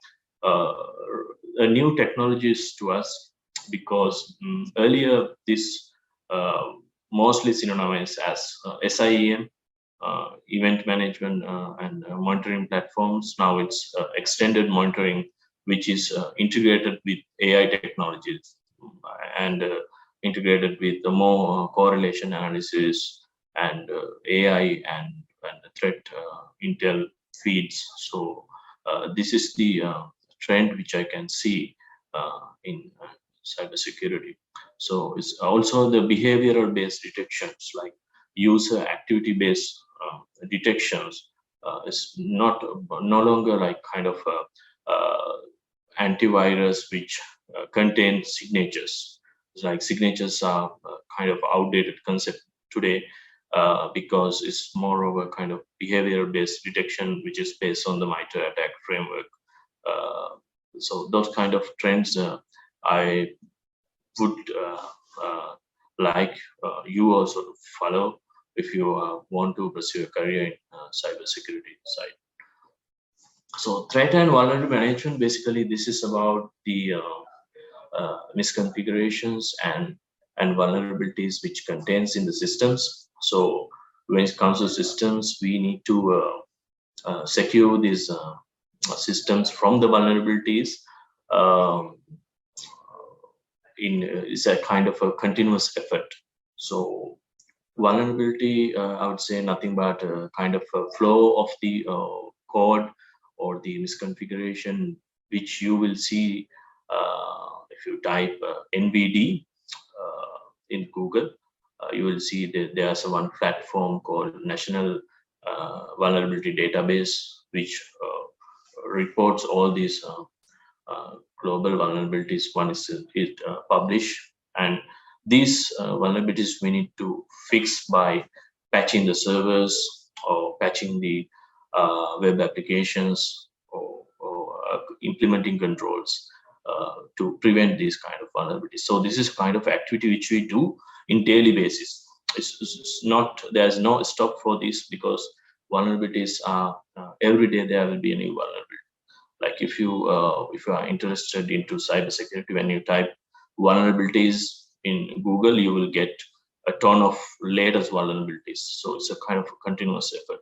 new technologies to us, because earlier this mostly synonymous as SIEM, event management and monitoring platforms. Now it's extended monitoring, which is integrated with AI technologies and integrated with the more correlation analysis and AI and threat intel feeds. So this is the trend which I can see in cybersecurity. So it's also the behavioral based detections, like user activity based detections is no longer like kind of antivirus which contains signatures. It's like signatures are kind of outdated concept today, because it's more of a kind of behavioral based detection which is based on the MITRE attack framework. So those kind of trends I would like you also to follow if you want to pursue a career in cybersecurity side. So threat and vulnerability management, basically this is about the misconfigurations and vulnerabilities which contains in the systems. So when it comes to systems, we need to secure these systems from the vulnerabilities. Is a kind of a continuous effort. So vulnerability, I would say nothing but a kind of a flow of the code or the misconfiguration, which you will see if you type NVD in Google. You will see that there's one platform called National Vulnerability Database, which reports all these global vulnerabilities. One is published, and these vulnerabilities we need to fix by patching the servers or patching the web applications or implementing controls to prevent these kind of vulnerabilities. So this is kind of activity which we do in daily basis. It's not, there's no stop for this, because vulnerabilities are every day there will be a new vulnerability. Like if you are interested into cybersecurity, when you type vulnerabilities in Google, you will get a ton of latest vulnerabilities. So it's a kind of a continuous effort.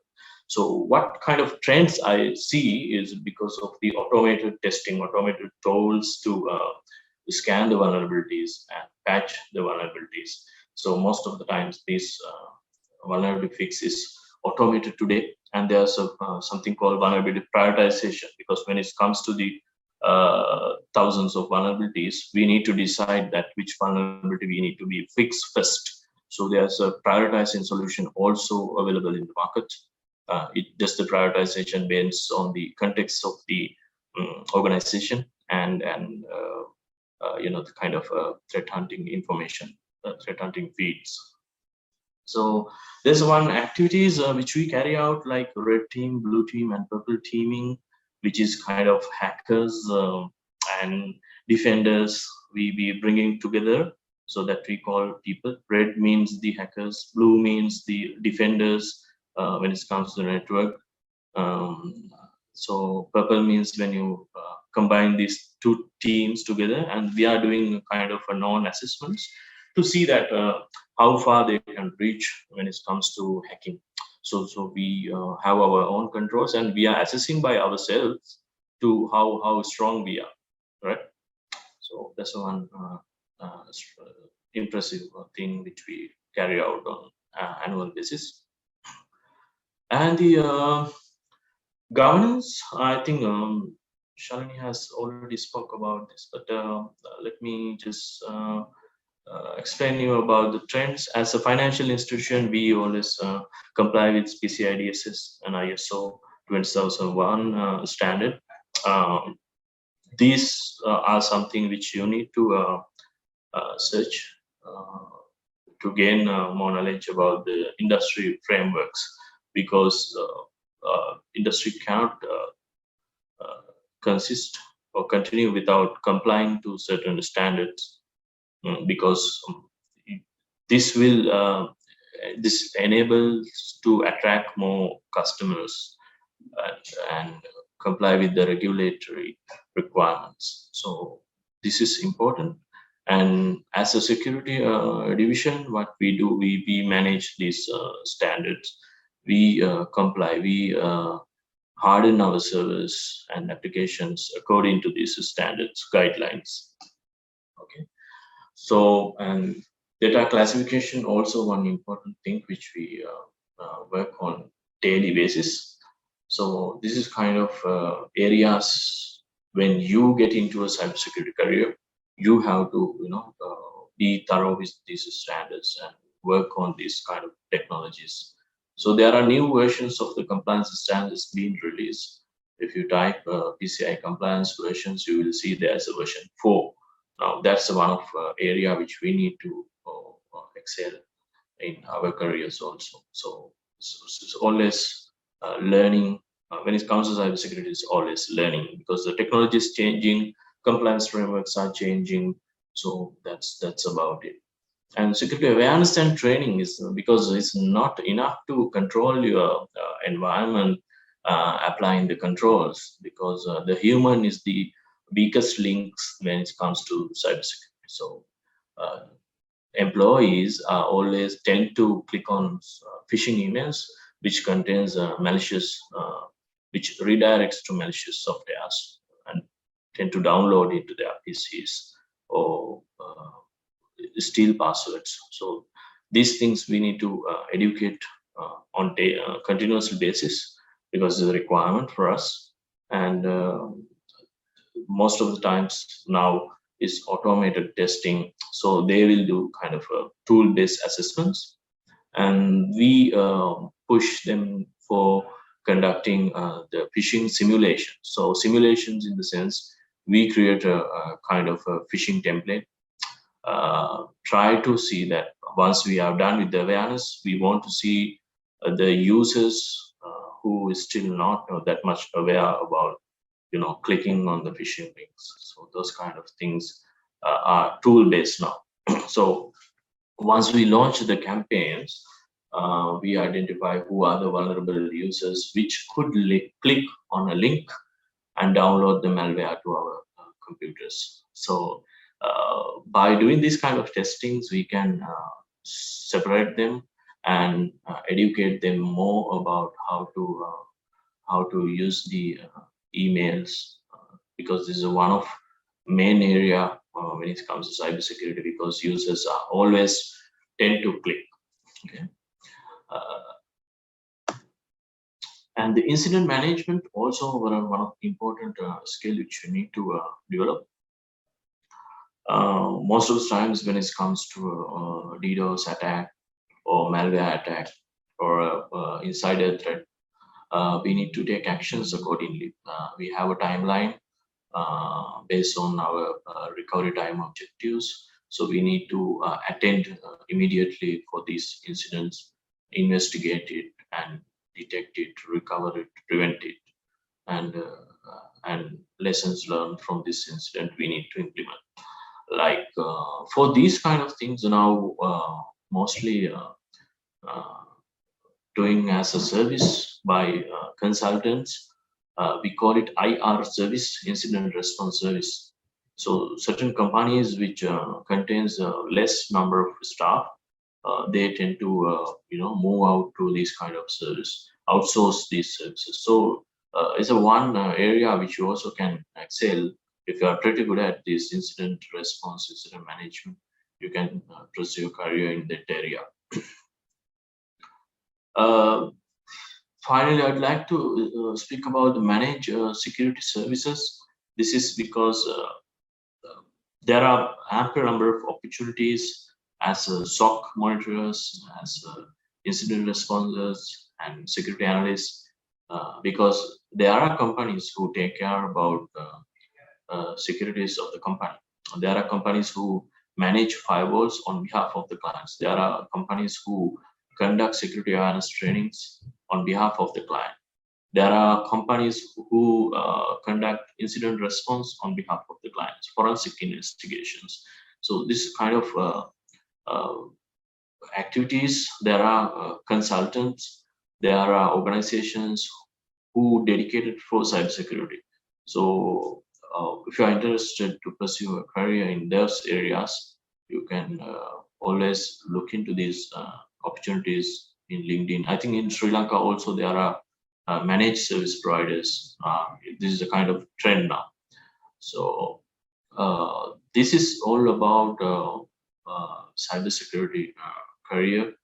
So what kind of trends I see is because of the automated testing, automated tools to scan the vulnerabilities and patch the vulnerabilities. So most of the times this vulnerability fix is automated today, and there's something called vulnerability prioritization, because when it comes to the thousands of vulnerabilities, we need to decide that which vulnerability we need to be fixed first. So there's a prioritizing solution also available in the market. It does the prioritization based on the context of the organization and the kind of threat hunting information, threat hunting feeds. So there's one activities which we carry out, like red team, blue team, and purple teaming, which is kind of hackers and defenders we be bringing together, so that we call people. Red means the hackers, blue means the defenders when it comes to the network. So purple means when you combine these two teams together, and we are doing kind of a non-assessments to see that how far they can reach when it comes to hacking. So we have our own controls, and we are assessing by ourselves to how strong we are, right? So that's one impressive thing which we carry out on annual basis. And the governance, I think Chalani has already spoke about this, but let me just explain you about the trends. As a financial institution, we always comply with PCI DSS and ISO 20001 standard. These are something which you need to search to gain more knowledge about the industry frameworks, because industry cannot consist or continue without complying to certain standards, because this will this enables to attract more customers and comply with the regulatory requirements. So this is important. And as a security division, what we do, we manage these standards. We comply, we harden our servers and applications according to these standards, guidelines. Okay. So, and data classification also one important thing which we work on daily basis. So this is kind of areas when you get into a cybersecurity career, you have to be thorough with these standards and work on these kind of technologies. So there are new versions of the compliance standards being released. If you type PCI compliance versions, you will see there's a version 4. Now that's one of area which we need to excel in our careers also. So it's always learning. When it comes to cybersecurity, it's always learning because the technology is changing, compliance frameworks are changing. So that's about it. And security awareness and training is because it's not enough to control your environment, applying the controls, because the human is the weakest links when it comes to cybersecurity. So employees always tend to click on phishing emails which contains malicious, which redirects to malicious softwares and tend to download into their PCs or steal passwords. So these things we need to educate on a continuous basis because it's a requirement for us. And most of the times now is automated testing. So they will do kind of tool-based assessments, and we push them for conducting the phishing simulation. So simulations in the sense we create a kind of a phishing template. Try to see that once we are done with the awareness, we want to see the users who is still not that much aware about clicking on the phishing links. So those kind of things are tool based now. So once we launch the campaigns, we identify who are the vulnerable users which could click on a link and download the malware to our computers. So by doing these kind of testings, we can separate them and educate them more about how to use the emails, because this is one of main area when it comes to cybersecurity, because users are always tend to click. Okay. And the incident management also one of the important skill which you need to develop. Most of the times when it comes to DDoS attack or malware attack or insider threat, we need to take actions accordingly. We have a timeline based on our recovery time objectives. So we need to attend immediately for these incidents, investigate it and detect it, recover it, prevent it, and lessons learned from this incident we need to implement. Like for these kind of things now, mostly doing as a service by consultants. We call it IR service, incident response service. So certain companies which contains less number of staff, they tend to move out to this kind of service, outsource these services. So it's a one area which you also can excel. If you are pretty good at this incident response, incident management, you can pursue your career in that area. Finally, I'd like to speak about the managed security services. This is because there are ample number of opportunities as SOC monitors, as incident responders, and security analysts, because there are companies who take care about securities of the company. There are companies who manage firewalls on behalf of the clients. There are companies who conduct security awareness trainings on behalf of the client. There are companies who conduct incident response on behalf of the clients, forensic investigations. So this kind of activities. There are consultants. There are organizations who dedicated for cybersecurity. So if you are interested to pursue a career in those areas, you can always look into these opportunities in LinkedIn. I think in Sri Lanka also there are managed service providers. This is a kind of trend now. So this is all about cybersecurity career.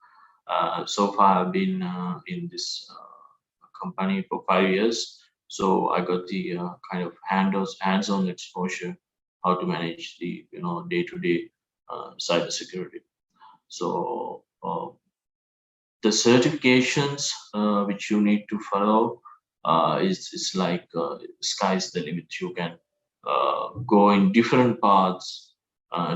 So far, I've been in this company for 5 years, so I got the kind of hands-on exposure how to manage the day-to-day cybersecurity. So the certifications which you need to follow is like sky's the limit. You can go in different paths,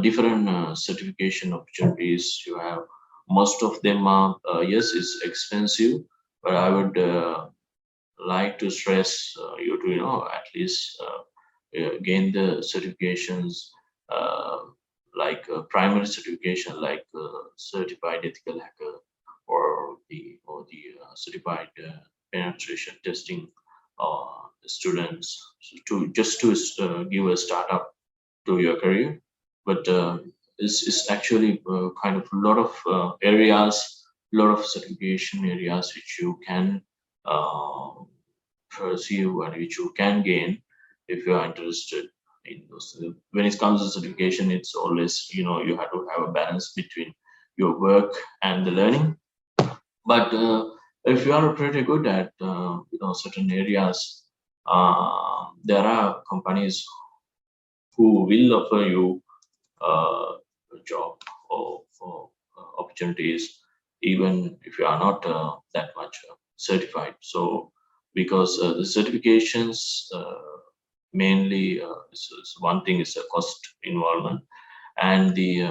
different certification opportunities you have. Most of them are yes, it's expensive, but I would like to stress you to at least gain the certifications like primary certification like certified ethical hacker or the certified penetration testing students to give a startup to your career. But it's actually kind of a lot of areas, a lot of certification areas which you can pursue and which you can gain if you are interested in those. When it comes to certification, it's always you have to have a balance between your work and the learning. But if you are pretty good at certain areas, there are companies who will offer you a job or opportunities, even if you are not that much certified. So because the certifications mainly is one thing is a cost involvement and the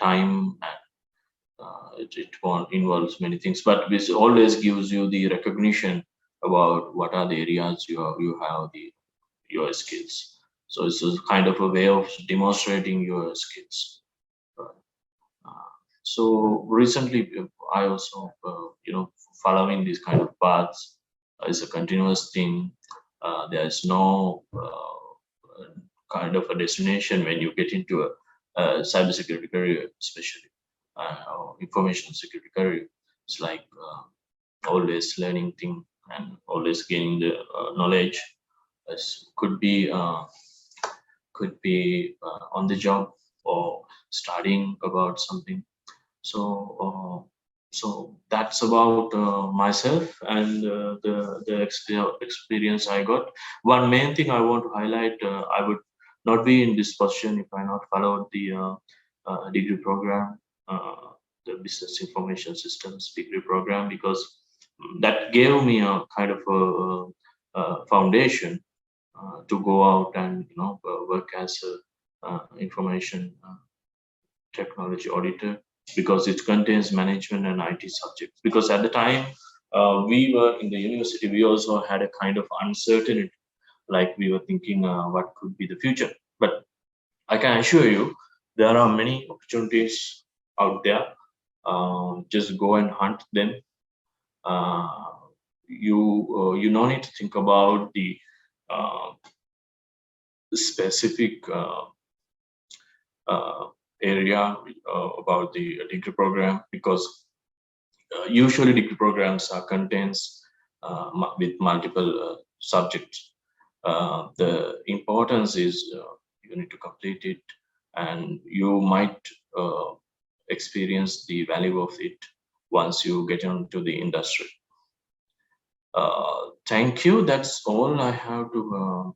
time and it involves many things, but this always gives you the recognition about what are the areas you have your skills. So it's a kind of a way of demonstrating your skills. So recently, I also following these kind of paths is a continuous thing. There is no kind of a destination when you get into a cybersecurity career, especially information security career. It's like always learning thing and always gaining the knowledge. Could be on the job or studying about something. So that's about myself and the experience I got. One main thing I want to highlight: I would not be in this position if I not followed the degree program, the Business Information Systems degree program, because that gave me a kind of a foundation to go out and work as a information technology auditor, because it contains management and IT subjects. Because at the time we were in the university, we also had a kind of uncertainty, like we were thinking what could be the future. But I can assure you there are many opportunities out there. Just go and hunt them. You no need to think about the specific area about the degree program, because usually degree programs are contains with multiple subjects. The importance is you need to complete it, and you might experience the value of it once you get into the industry. Thank you. That's all I have to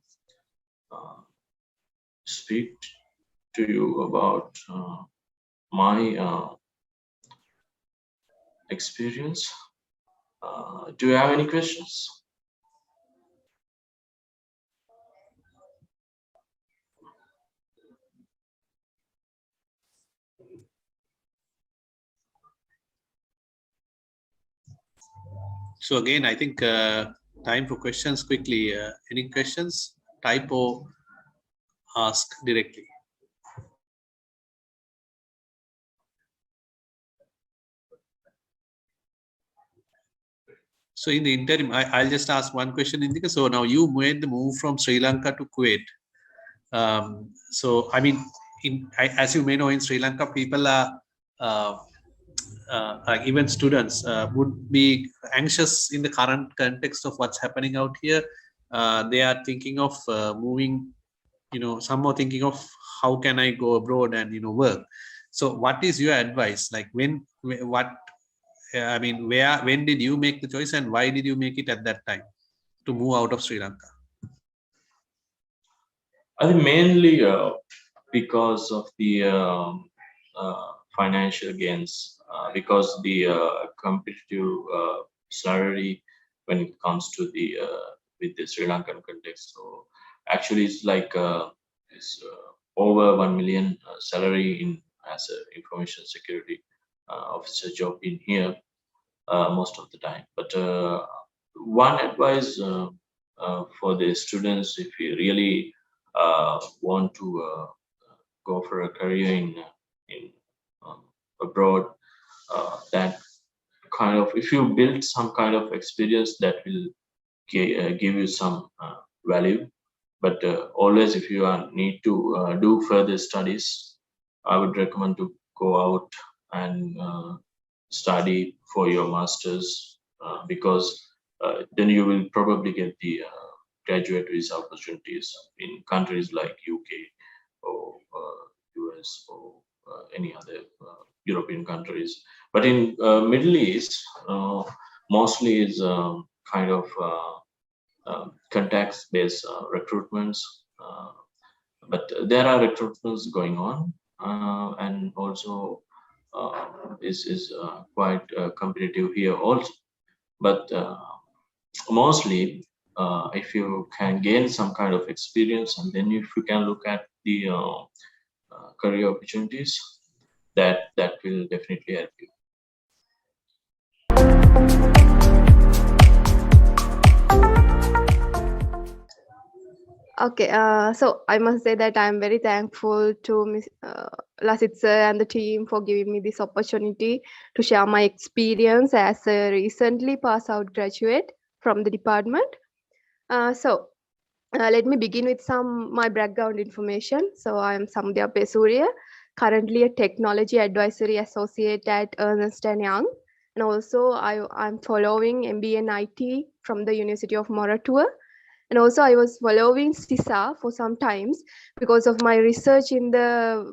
speak to you about my experience. Do you have any questions? So again, I think time for questions quickly. Any questions? Type or ask directly. So in the interim, I'll just ask one question, Indika. So now you made the move from Sri Lanka to Kuwait. So I mean, as you may know, in Sri Lanka, people are even students would be anxious in the current context of what's happening out here. They are thinking of moving, some are thinking of how can I go abroad and work. So what is your advice? Like when did you make the choice, and why did you make it at that time to move out of Sri Lanka? I think mainly because of the financial gains, because the competitive salary when it comes to the with the Sri Lankan context. So actually, it's like it's over 1 million salary in as a information security officer job in here most of the time. But one advice for the students, if you really want to go for a career in abroad, that kind of, if you build some kind of experience, that will give you some value. But always, if you need to do further studies, I would recommend to go out and study for your masters, because then you will probably get the graduate visa opportunities in countries like UK or US or any other European countries. But in Middle East, mostly is kind of contacts-based recruitments. But there are recruitments going on, and also is quite competitive here also. But mostly, if you can gain some kind of experience, and then if you can look at the career opportunities, that will definitely help you. Okay, so I must say that I'm very thankful to Ms. Lasit sir and the team for giving me this opportunity to share my experience as a recently passed out graduate from the department. So let me begin with my background information. So I am Samudi Abeysooriya, currently a technology advisory associate at Ernst & Young, and also I'm following MBA in IT from the University of Moratuwa. And also I was following CISA for some times. Because of my research in the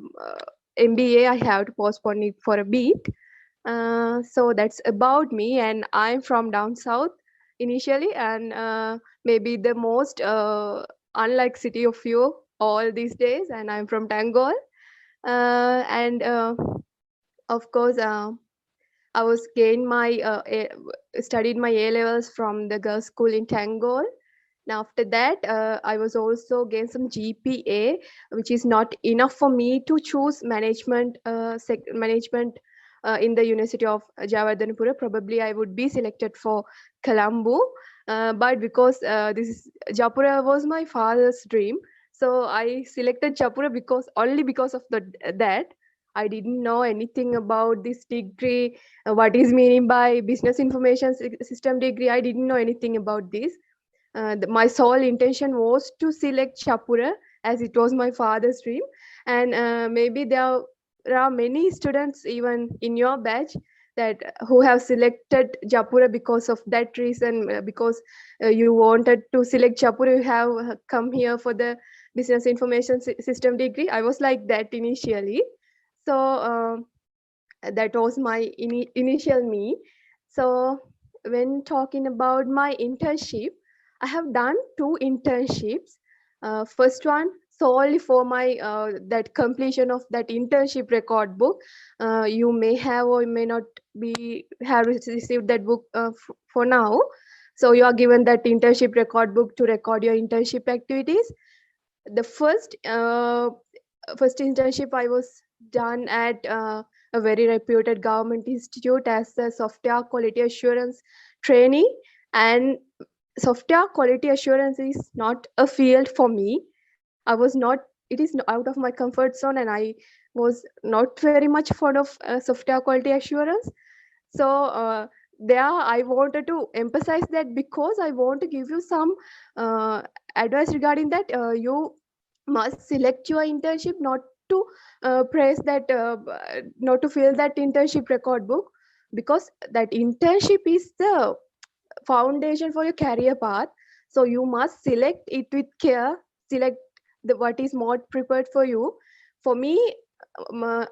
MBA, I have to postpone it for a bit. So that's about me, and I'm from down south initially, and maybe the most unlike city of you all these days, and I'm from Tangol. And of course, I was studied my A levels from the girls' school in Tangol. And after that, I was also gained some GPA, which is not enough for me to choose management in the University of Jayaweera. Probably I would be selected for Colombo, but because Japura was my father's dream, so I selected Japura only because of that. I didn't know anything about this degree, what is meaning by business information system degree. I didn't know anything about this. My sole intention was to select Japura, as it was my father's dream. And maybe there are many students even in your batch who have selected Japura because of that reason, because you wanted to select Japura, you have come here for the business information system degree. I was like that initially. So that was my initial me. So when talking about my internship, I have done 2 internships. First one solely for my that completion of that internship record book. You may have or may not have received that book for now. So you are given that internship record book to record your internship activities. The first internship I was done at a very reputed government institute as a software quality assurance trainee, and software quality assurance is not a field for me. It is out of my comfort zone, and I was not very much fond of software quality assurance. So there I wanted to emphasize that because I want to give you some advice regarding that. You must select your internship, not to praise that, not to fill that internship record book, because that internship is the foundation for your career path. So you must select it with care, select what is more prepared for you. For me,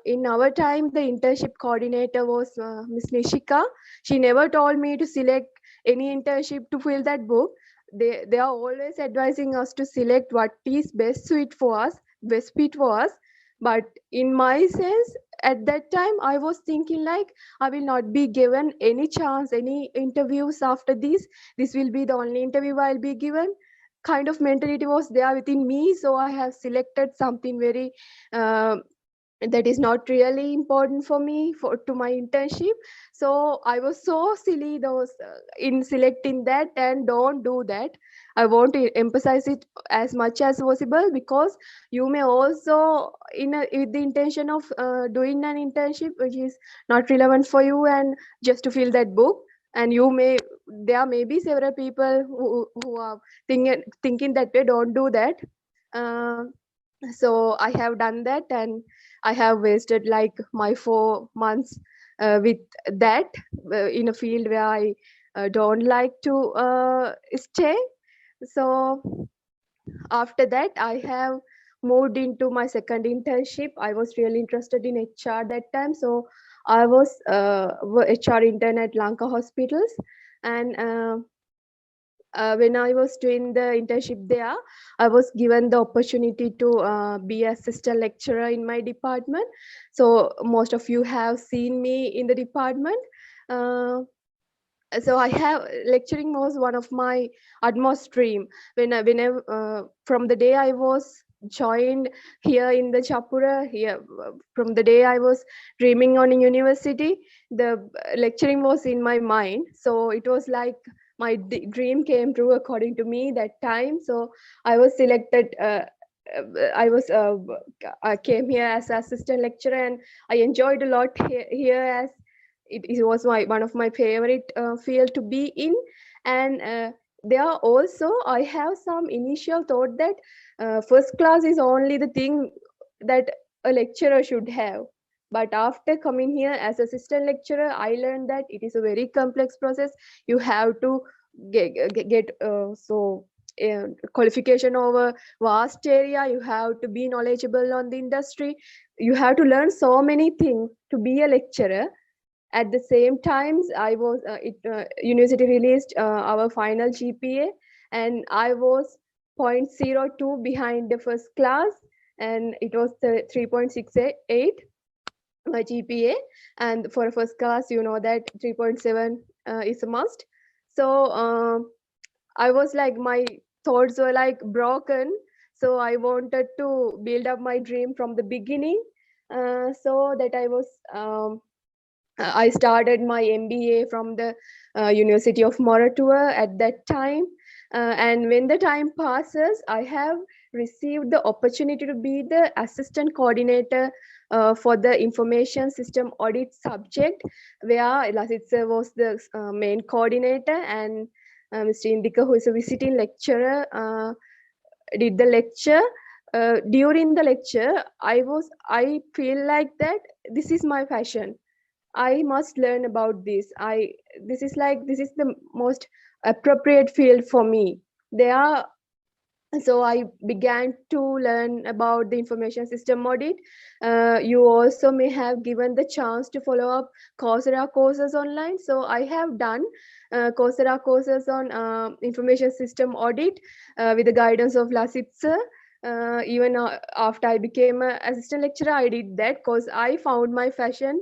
in our time, the internship coordinator was Miss Nishika. She never told me to select any internship to fill that book. They are always advising us to select what is best suit for us, best fit for us. But in my sense, at that time, I was thinking like, I will not be given any chance, any interviews after this. This will be the only interview I'll be given. Kind of mentality was there within me. So I have selected something very that is not really important for me for to my internship. So I was so silly those in selecting that, and don't do that. I want to emphasize it as much as possible, because you may also with the intention of doing an internship which is not relevant for you, and just to fill that book. And there may be several people who are thinking that way. Don't do that. So I have done that, and I have wasted like my 4 months with that in a field where I don't like to stay. So after that, I have moved into my second internship. I was really interested in HR that time. So I was HR intern at Lanka Hospitals. And when I was doing the internship there, I was given the opportunity to be assistant lecturer in my department. So most of you have seen me in the department. So I have lecturing was one of my utmost dream. From the day I was joined here in the Chapura, here from the day I was dreaming on a university, the lecturing was in my mind. So it was like my dream came true according to me that time. So I was selected. I came here as assistant lecturer, and I enjoyed a lot here as it was one of my favorite field to be in. And there also I have some initial thought that first class is only the thing that a lecturer should have. But after coming here as assistant lecturer, I learned that it is a very complex process. You have to get qualification over vast area. You have to be knowledgeable on the industry. You have to learn so many things to be a lecturer. At the same time, university released our final GPA, and I was 0.02 behind the first class, and it was 3.68 my GPA. And for a first class, you know that 3.7 is a must. So I was like, my thoughts were like broken. So I wanted to build up my dream from the beginning. So that I started my MBA from the University of Moratuwa at that time. And when the time passes, I have received the opportunity to be the assistant coordinator for the information system audit subject, where Lasitsa was the main coordinator, and Mr. Indika, who is a visiting lecturer, did the lecture. During the lecture, I feel like that this is my passion. I must learn about this. This is the most appropriate field for me. So I began to learn about the information system audit. You also may have given the chance to follow up Coursera courses online. So I have done Coursera courses on information system audit with the guidance of Lasitsa. Even after I became an assistant lecturer, I did that because I found my passion.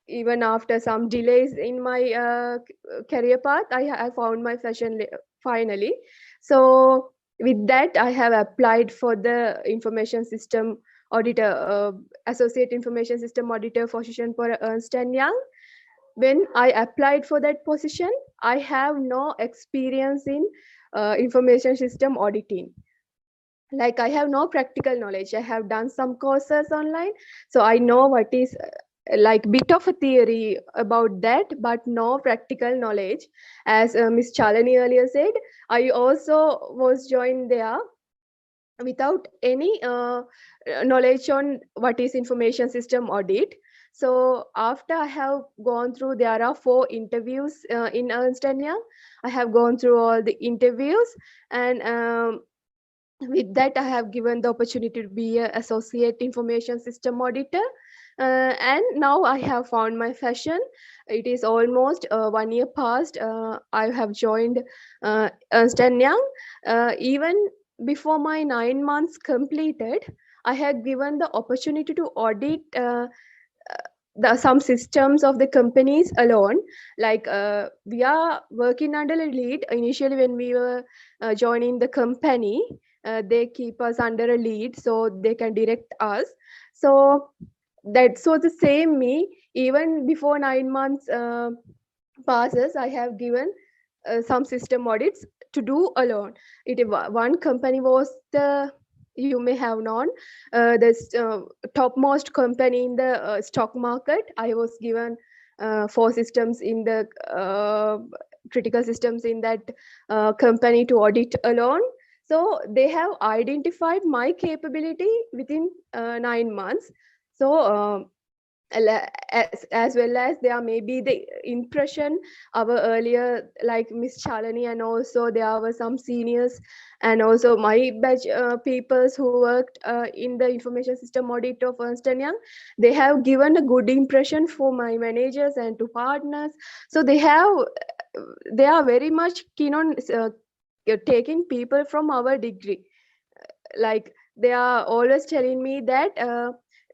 Even after some delays in my career path, I found my passion finally. So with that, I have applied for the information system auditor, associate information system auditor position for Ernst & Young. When I applied for that position, I have no experience in information system auditing. Like, I have no practical knowledge. I have done some courses online, so I know what is like bit of a theory about that, but no practical knowledge. As Miss Chalani earlier said, I also was joined there without any knowledge on what is information system audit. So after I have gone through, there are 4 interviews in Ernst & Young. I have gone through all the interviews, and with that I have given the opportunity to be an associate information system auditor. And now I have found my fashion. It is almost 1 year past. I have joined Ernst & Young. Even before my 9 months completed, I had given the opportunity to audit some systems of the companies alone. Like we are working under a lead. Initially, when we were joining the company, they keep us under a lead so they can direct us. So that's so the same me. Even before 9 months passes, I have given some system audits to do alone. One company was the, you may have known, this topmost company in the stock market. I was given 4 systems in the critical systems in that company to audit alone. So they have identified my capability within 9 months. So as well as there may be the impression our earlier, like Miss Chalani, and also there were some seniors and also my batch peoples who worked in the information system audit of Ernst & Young. They have given a good impression for my managers and to partners. So they are very much keen on taking people from our degree. Like they are always telling me that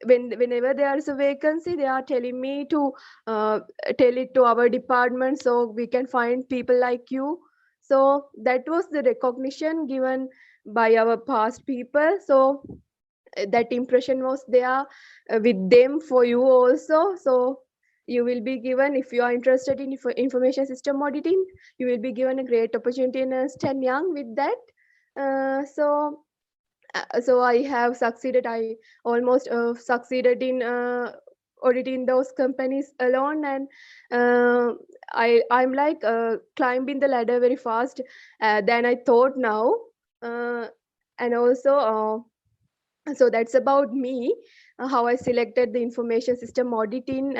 whenever there is a vacancy, they are telling me to tell it to our department so we can find people like you. So that was the recognition given by our past people. So that impression was there with them for you also. So you will be given, if you are interested in information system auditing, you will be given a great opportunity in Ernst & Young with that. So I have succeeded. I almost succeeded in auditing those companies alone, and I'm like climbing the ladder very fast than I thought now. And also, so that's about me, how I selected the information system auditing.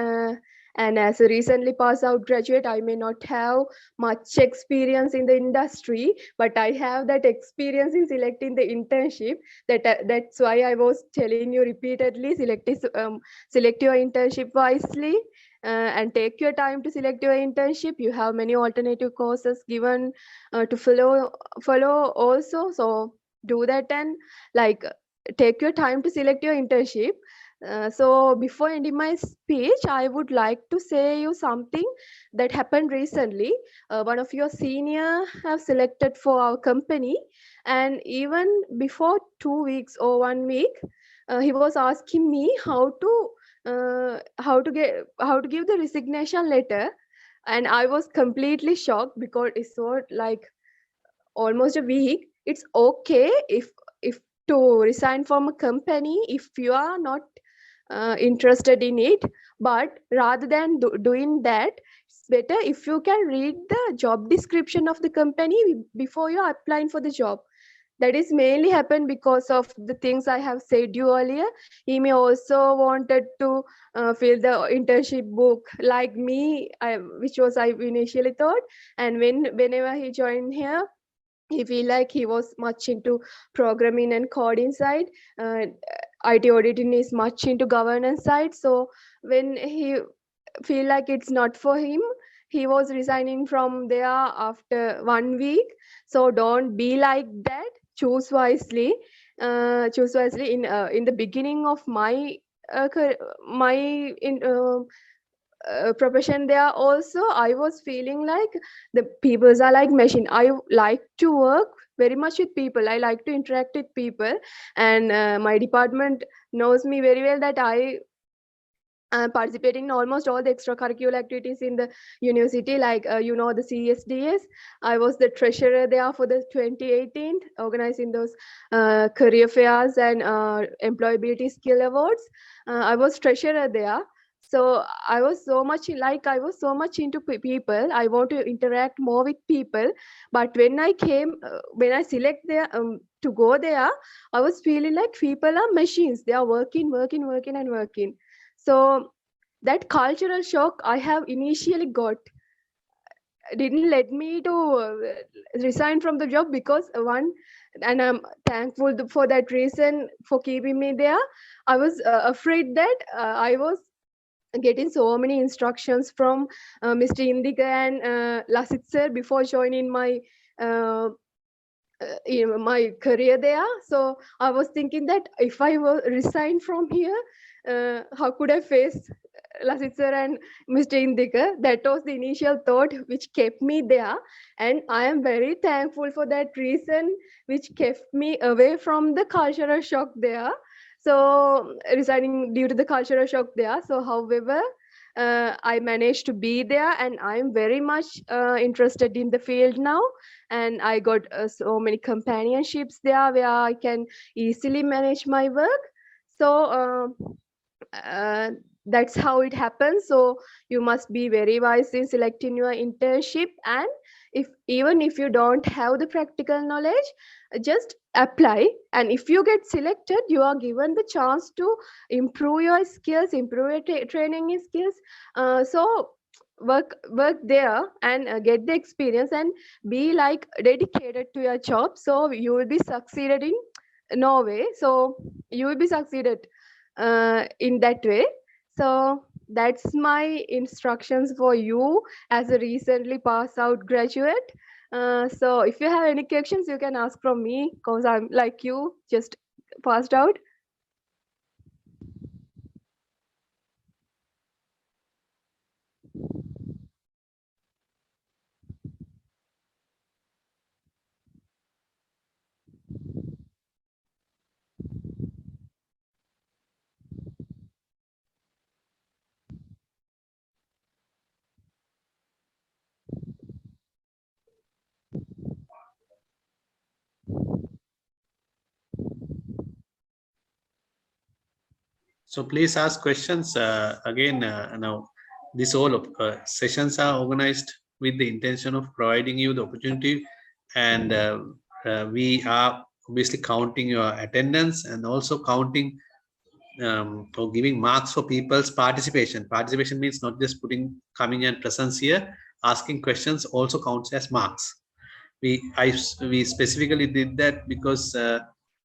And as a recently passed out graduate, I may not have much experience in the industry, but I have that experience in selecting the internship. That's why I was telling you repeatedly, select your internship wisely. And take your time to select your internship. You have many alternative courses given to follow also. So do that, and like take your time to select your internship. So before ending my speech, I would like to say you something that happened recently. One of your senior have selected for our company, and even before 2 weeks or 1 week, he was asking me how to give the resignation letter, and I was completely shocked because it's so like almost a week. It's okay if to resign from a company if you are not interested in it, but rather than doing that, it's better if you can read the job description of the company before you're applying for the job. That is mainly happened because of the things I have said you earlier. He may also wanted to fill the internship book like me, which was I initially thought. And whenever he joined here, he feel like he was much into programming and coding side. IT auditing is much into governance side. So when he feel like it's not for him, he was resigning from there after 1 week. So don't be like that. Choose wisely. Choose wisely. In the beginning of my profession there also, I was feeling like the peoples are like machine. I like to work very much with people. I like to interact with people, and my department knows me very well that I participating in almost all the extracurricular activities in the university, like the CSDS. I was the treasurer there for the 2018, organizing those career fairs and employability skill awards. I was treasurer there. So I was so much into people. I want to interact more with people. But when when I select there to go there, I was feeling like people are machines. They are working, and working. So that cultural shock I have initially got didn't let me to resign from the job, because and I'm thankful for that reason for keeping me there. I was afraid that I was getting so many instructions from Mr. Indika and Lasit sir before joining uh, my career there. So I was thinking that if I resign from here, how could I face Lasit sir and Mr. Indika? That was the initial thought which kept me there, and I am very thankful for that reason, which kept me away from the cultural shock there. So resigning due to the cultural shock there. So however, I managed to be there, and I'm very much interested in the field now, and I got so many companionships there where I can easily manage my work. So that's how it happens. So you must be very wise in selecting your internship, and even if you don't have the practical knowledge, just apply, and if you get selected, you are given the chance to improve your skills, improve your training skills. So work there and get the experience, and be like dedicated to your job, so you will be succeeded in Norway. So you will be succeeded in that way. So that's my instructions for you as a recently passed out graduate. So if you have any questions, you can ask from me, because I'm like you, just passed out. So please ask questions. Again, now these all sessions are organized with the intention of providing you the opportunity, and we are obviously counting your attendance and also counting or giving marks for people's participation. Participation means not just coming and presence here. Asking questions also counts as marks. We specifically did that because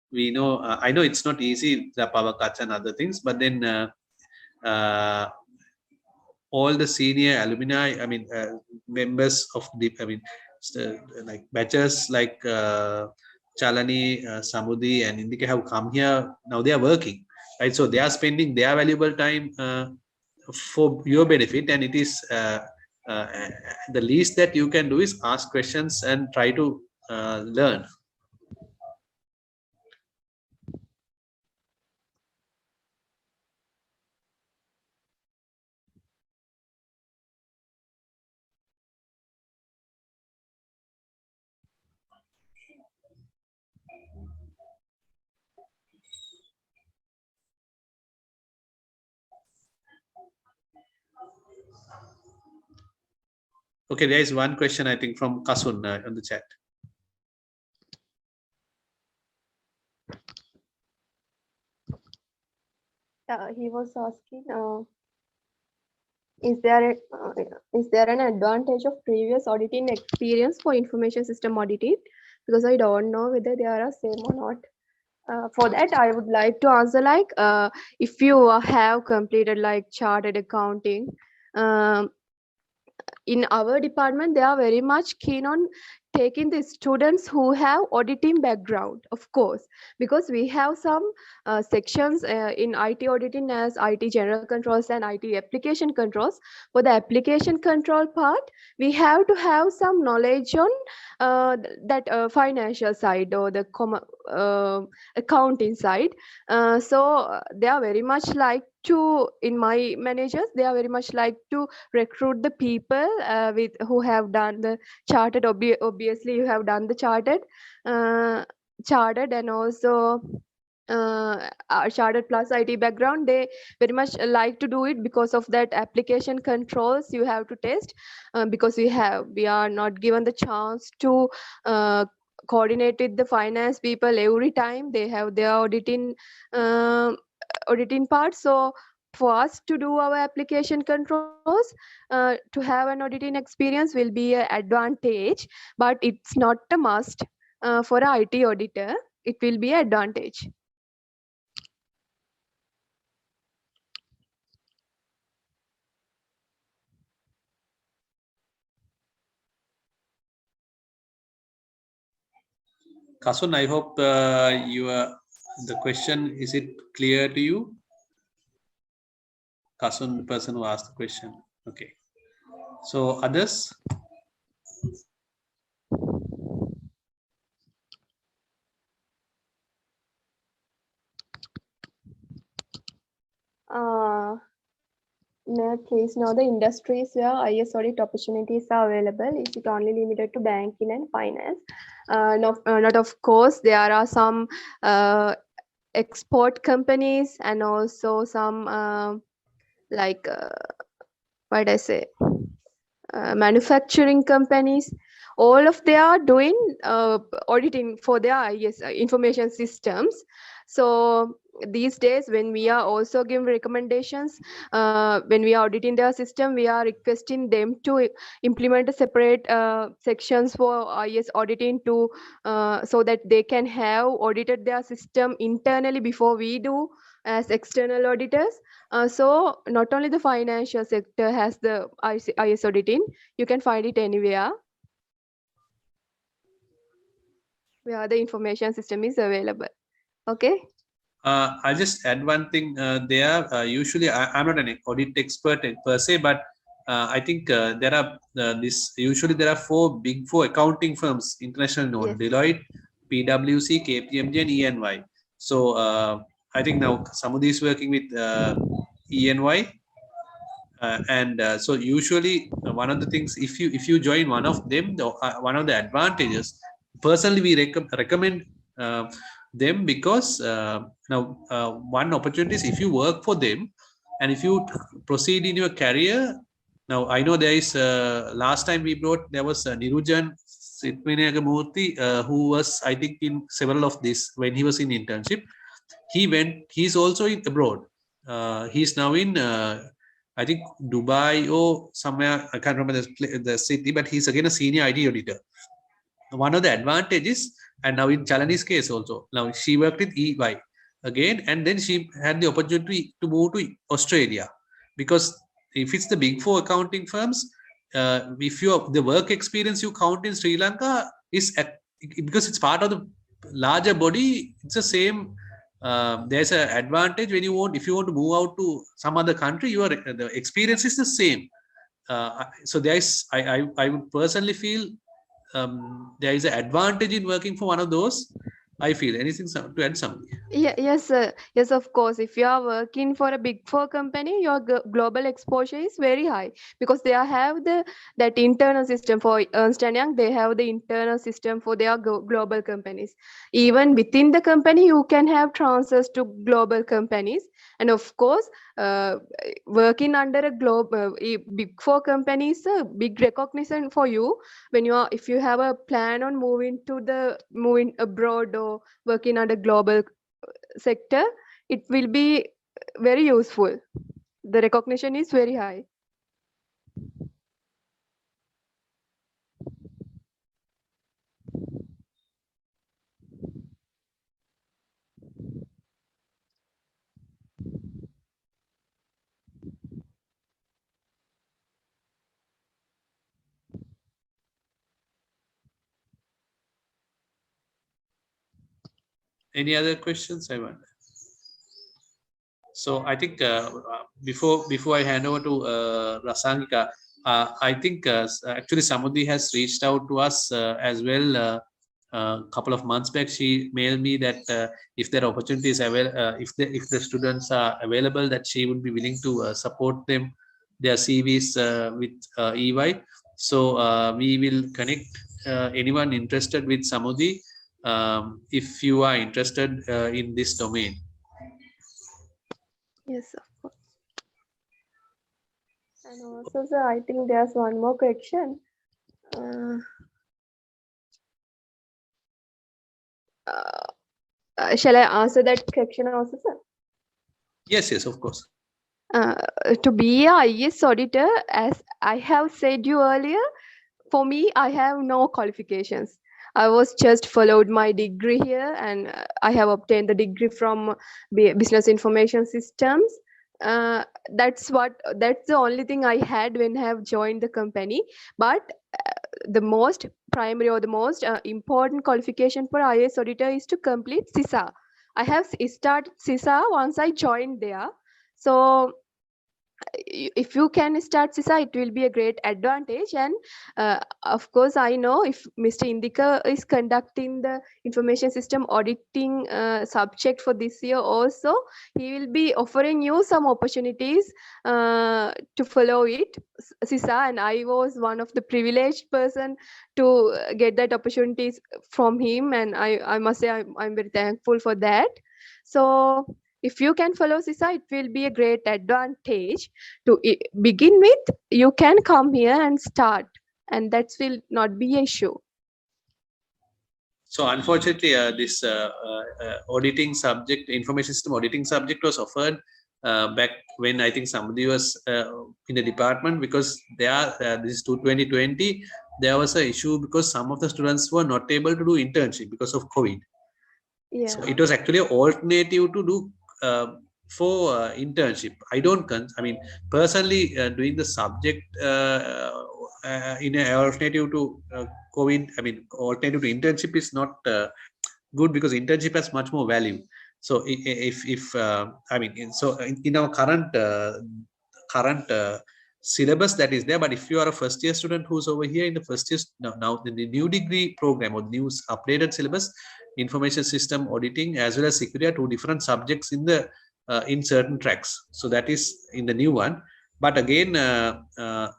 we know I know it's not easy, the power cuts and other things, but then all the senior alumni, members of the, like batches like Chalani, Samudi, and Indika have come here. Now they are working, right? So they are spending their valuable time for your benefit, and it is the least that you can do is ask questions and try to learn. Okay, there is one question I think from Kasun on the chat. He was asking, is there an advantage of previous auditing experience for information system auditing? Because I don't know whether they are same or not. For that, I would like to answer like, if you have completed like chartered accounting, in our department, they are very much keen on taking the students who have auditing background, of course, because we have some sections in IT auditing as IT general controls and IT application controls. For the application control part, we have to have some knowledge on that financial side or the accounting side. So they are very much like to, in my managers, they are very much like to recruit the people with who have done the chartered. Obviously you have done the chartered, and also Chartered plus IT background, they very much like to do it because of that application controls you have to test, because we are not given the chance to coordinate with the finance people every time they have their auditing part. So for us to do our application controls, to have an auditing experience will be an advantage, but it's not a must for an IT auditor. It will be an advantage. Kasun, I hope the question, is it clear to you? Kasun, the person who asked the question. Okay. So others? Please know the industries where IS audit opportunities are available. Is it only limited to banking and finance? Not of course. There are some export companies and also some like what I say, manufacturing companies. All of they are doing auditing for their IS information systems. So these days, when we are also giving recommendations, when we are auditing their system, we are requesting them to implement a separate sections for IS auditing to so that they can have audited their system internally before we do as external auditors. So not only the financial sector has the IS auditing, you can find it anywhere where the information system is available. Okay. I'll just add one thing there. Usually, I'm not an audit expert per se, but I think there are usually there are big four accounting firms, international known: Yes. Deloitte, PwC, KPMG, and EY. So I think now Samudi is working with EY. So usually one of the things, if you join one of them, one of the advantages, personally we recommend them, because now one opportunity is if you work for them and if you proceed in your career. Now I know there is last time we brought, there was Nirujan Sitwinagamurthy, who was, I think, in several of this when he was in internship. He's also in abroad. He's now in I think Dubai or somewhere, I can't remember the city, but he's again a senior IT auditor. One of the advantages, and now in Chalani's case also, now she worked with EY again, and then she had the opportunity to move to Australia, because if it's the big four accounting firms, if the work experience you count in Sri Lanka is because it's part of the larger body, it's the same. There's an advantage when if you want to move out to some other country, the experience is the same. So I would personally feel there is an advantage in working for one of those. I feel. Anything to add, something? Yeah, yes, yes, of course. If you are working for a big four company, your global exposure is very high, because they have that internal system for Ernst & Young. They have the internal system for their global companies. Even within the company, you can have transfers to global companies. And of course, working under a big four company is a big recognition for you if you have a plan on moving abroad or working under global sector. It will be very useful. The recognition is very high. Any other questions? I wonder. So I think before I hand over to Rasangika, I think actually Samudi has reached out to us as well. A couple of months back, she mailed me that if there are opportunities if the students are available, that she would be willing to support them, their CVs with EY. So we will connect anyone interested with Samudi if you are interested in this domain. Yes, of course. And also, sir, I think there's one more question. Shall I answer that question also, sir? Yes, yes, of course. To be a IS auditor, as I have said you earlier, for me, I have no qualifications. I was just followed my degree here, and I have obtained the degree from Business Information Systems. That's the only thing I had when I have joined the company. But the most primary or the most important qualification for IS auditor is to complete CISA. I have started CISA once I joined there. So if you can start CISA, it will be a great advantage. And of course, I know if Mr. Indika is conducting the information system auditing subject for this year also, he will be offering you some opportunities to follow it, CISA. And I was one of the privileged person to get that opportunities from him. And I must say, I'm very thankful for that. So if you can follow CISA, it will be a great advantage. To begin with, you can come here and start, and that will not be an issue. So unfortunately, this auditing subject, information system auditing subject was offered back when I think Samudi was in the department, because this is 2020, there was an issue because some of the students were not able to do internship because of COVID. Yeah. So it was actually an alternative to do for internship. I mean, personally, doing the subject in an alternative to COVID, I mean, alternative to internship is not good, because internship has much more value. So if I mean, so in our current syllabus that is there, but if you are a first year student who's over here in the first year, now in the new degree program or new updated syllabus, information system auditing as well as security are two different subjects in the in certain tracks. So that is in the new one. But again,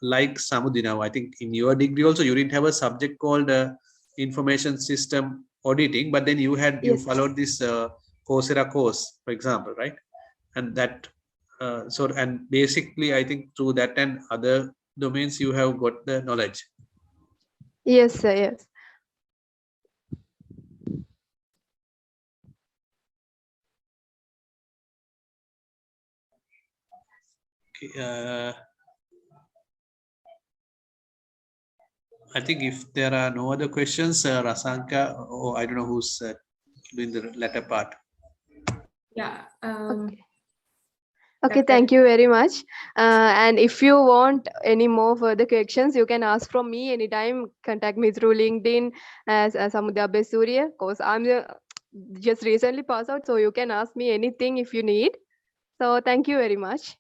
like Samudi, now I think in your degree also you didn't have a subject called information system auditing, but then you followed this Coursera course, for example, right? And that and basically I think through that and other domains you have got the knowledge. Yes, sir. Yes. Okay, I think if there are no other questions, Rasanka, or I don't know who's doing the latter part. Yeah. Okay, thank you very much. And if you want any more further questions, you can ask from me anytime. Contact me through LinkedIn as Samudi Abeysooriya. Because I'm just recently passed out, so you can ask me anything if you need. So thank you very much.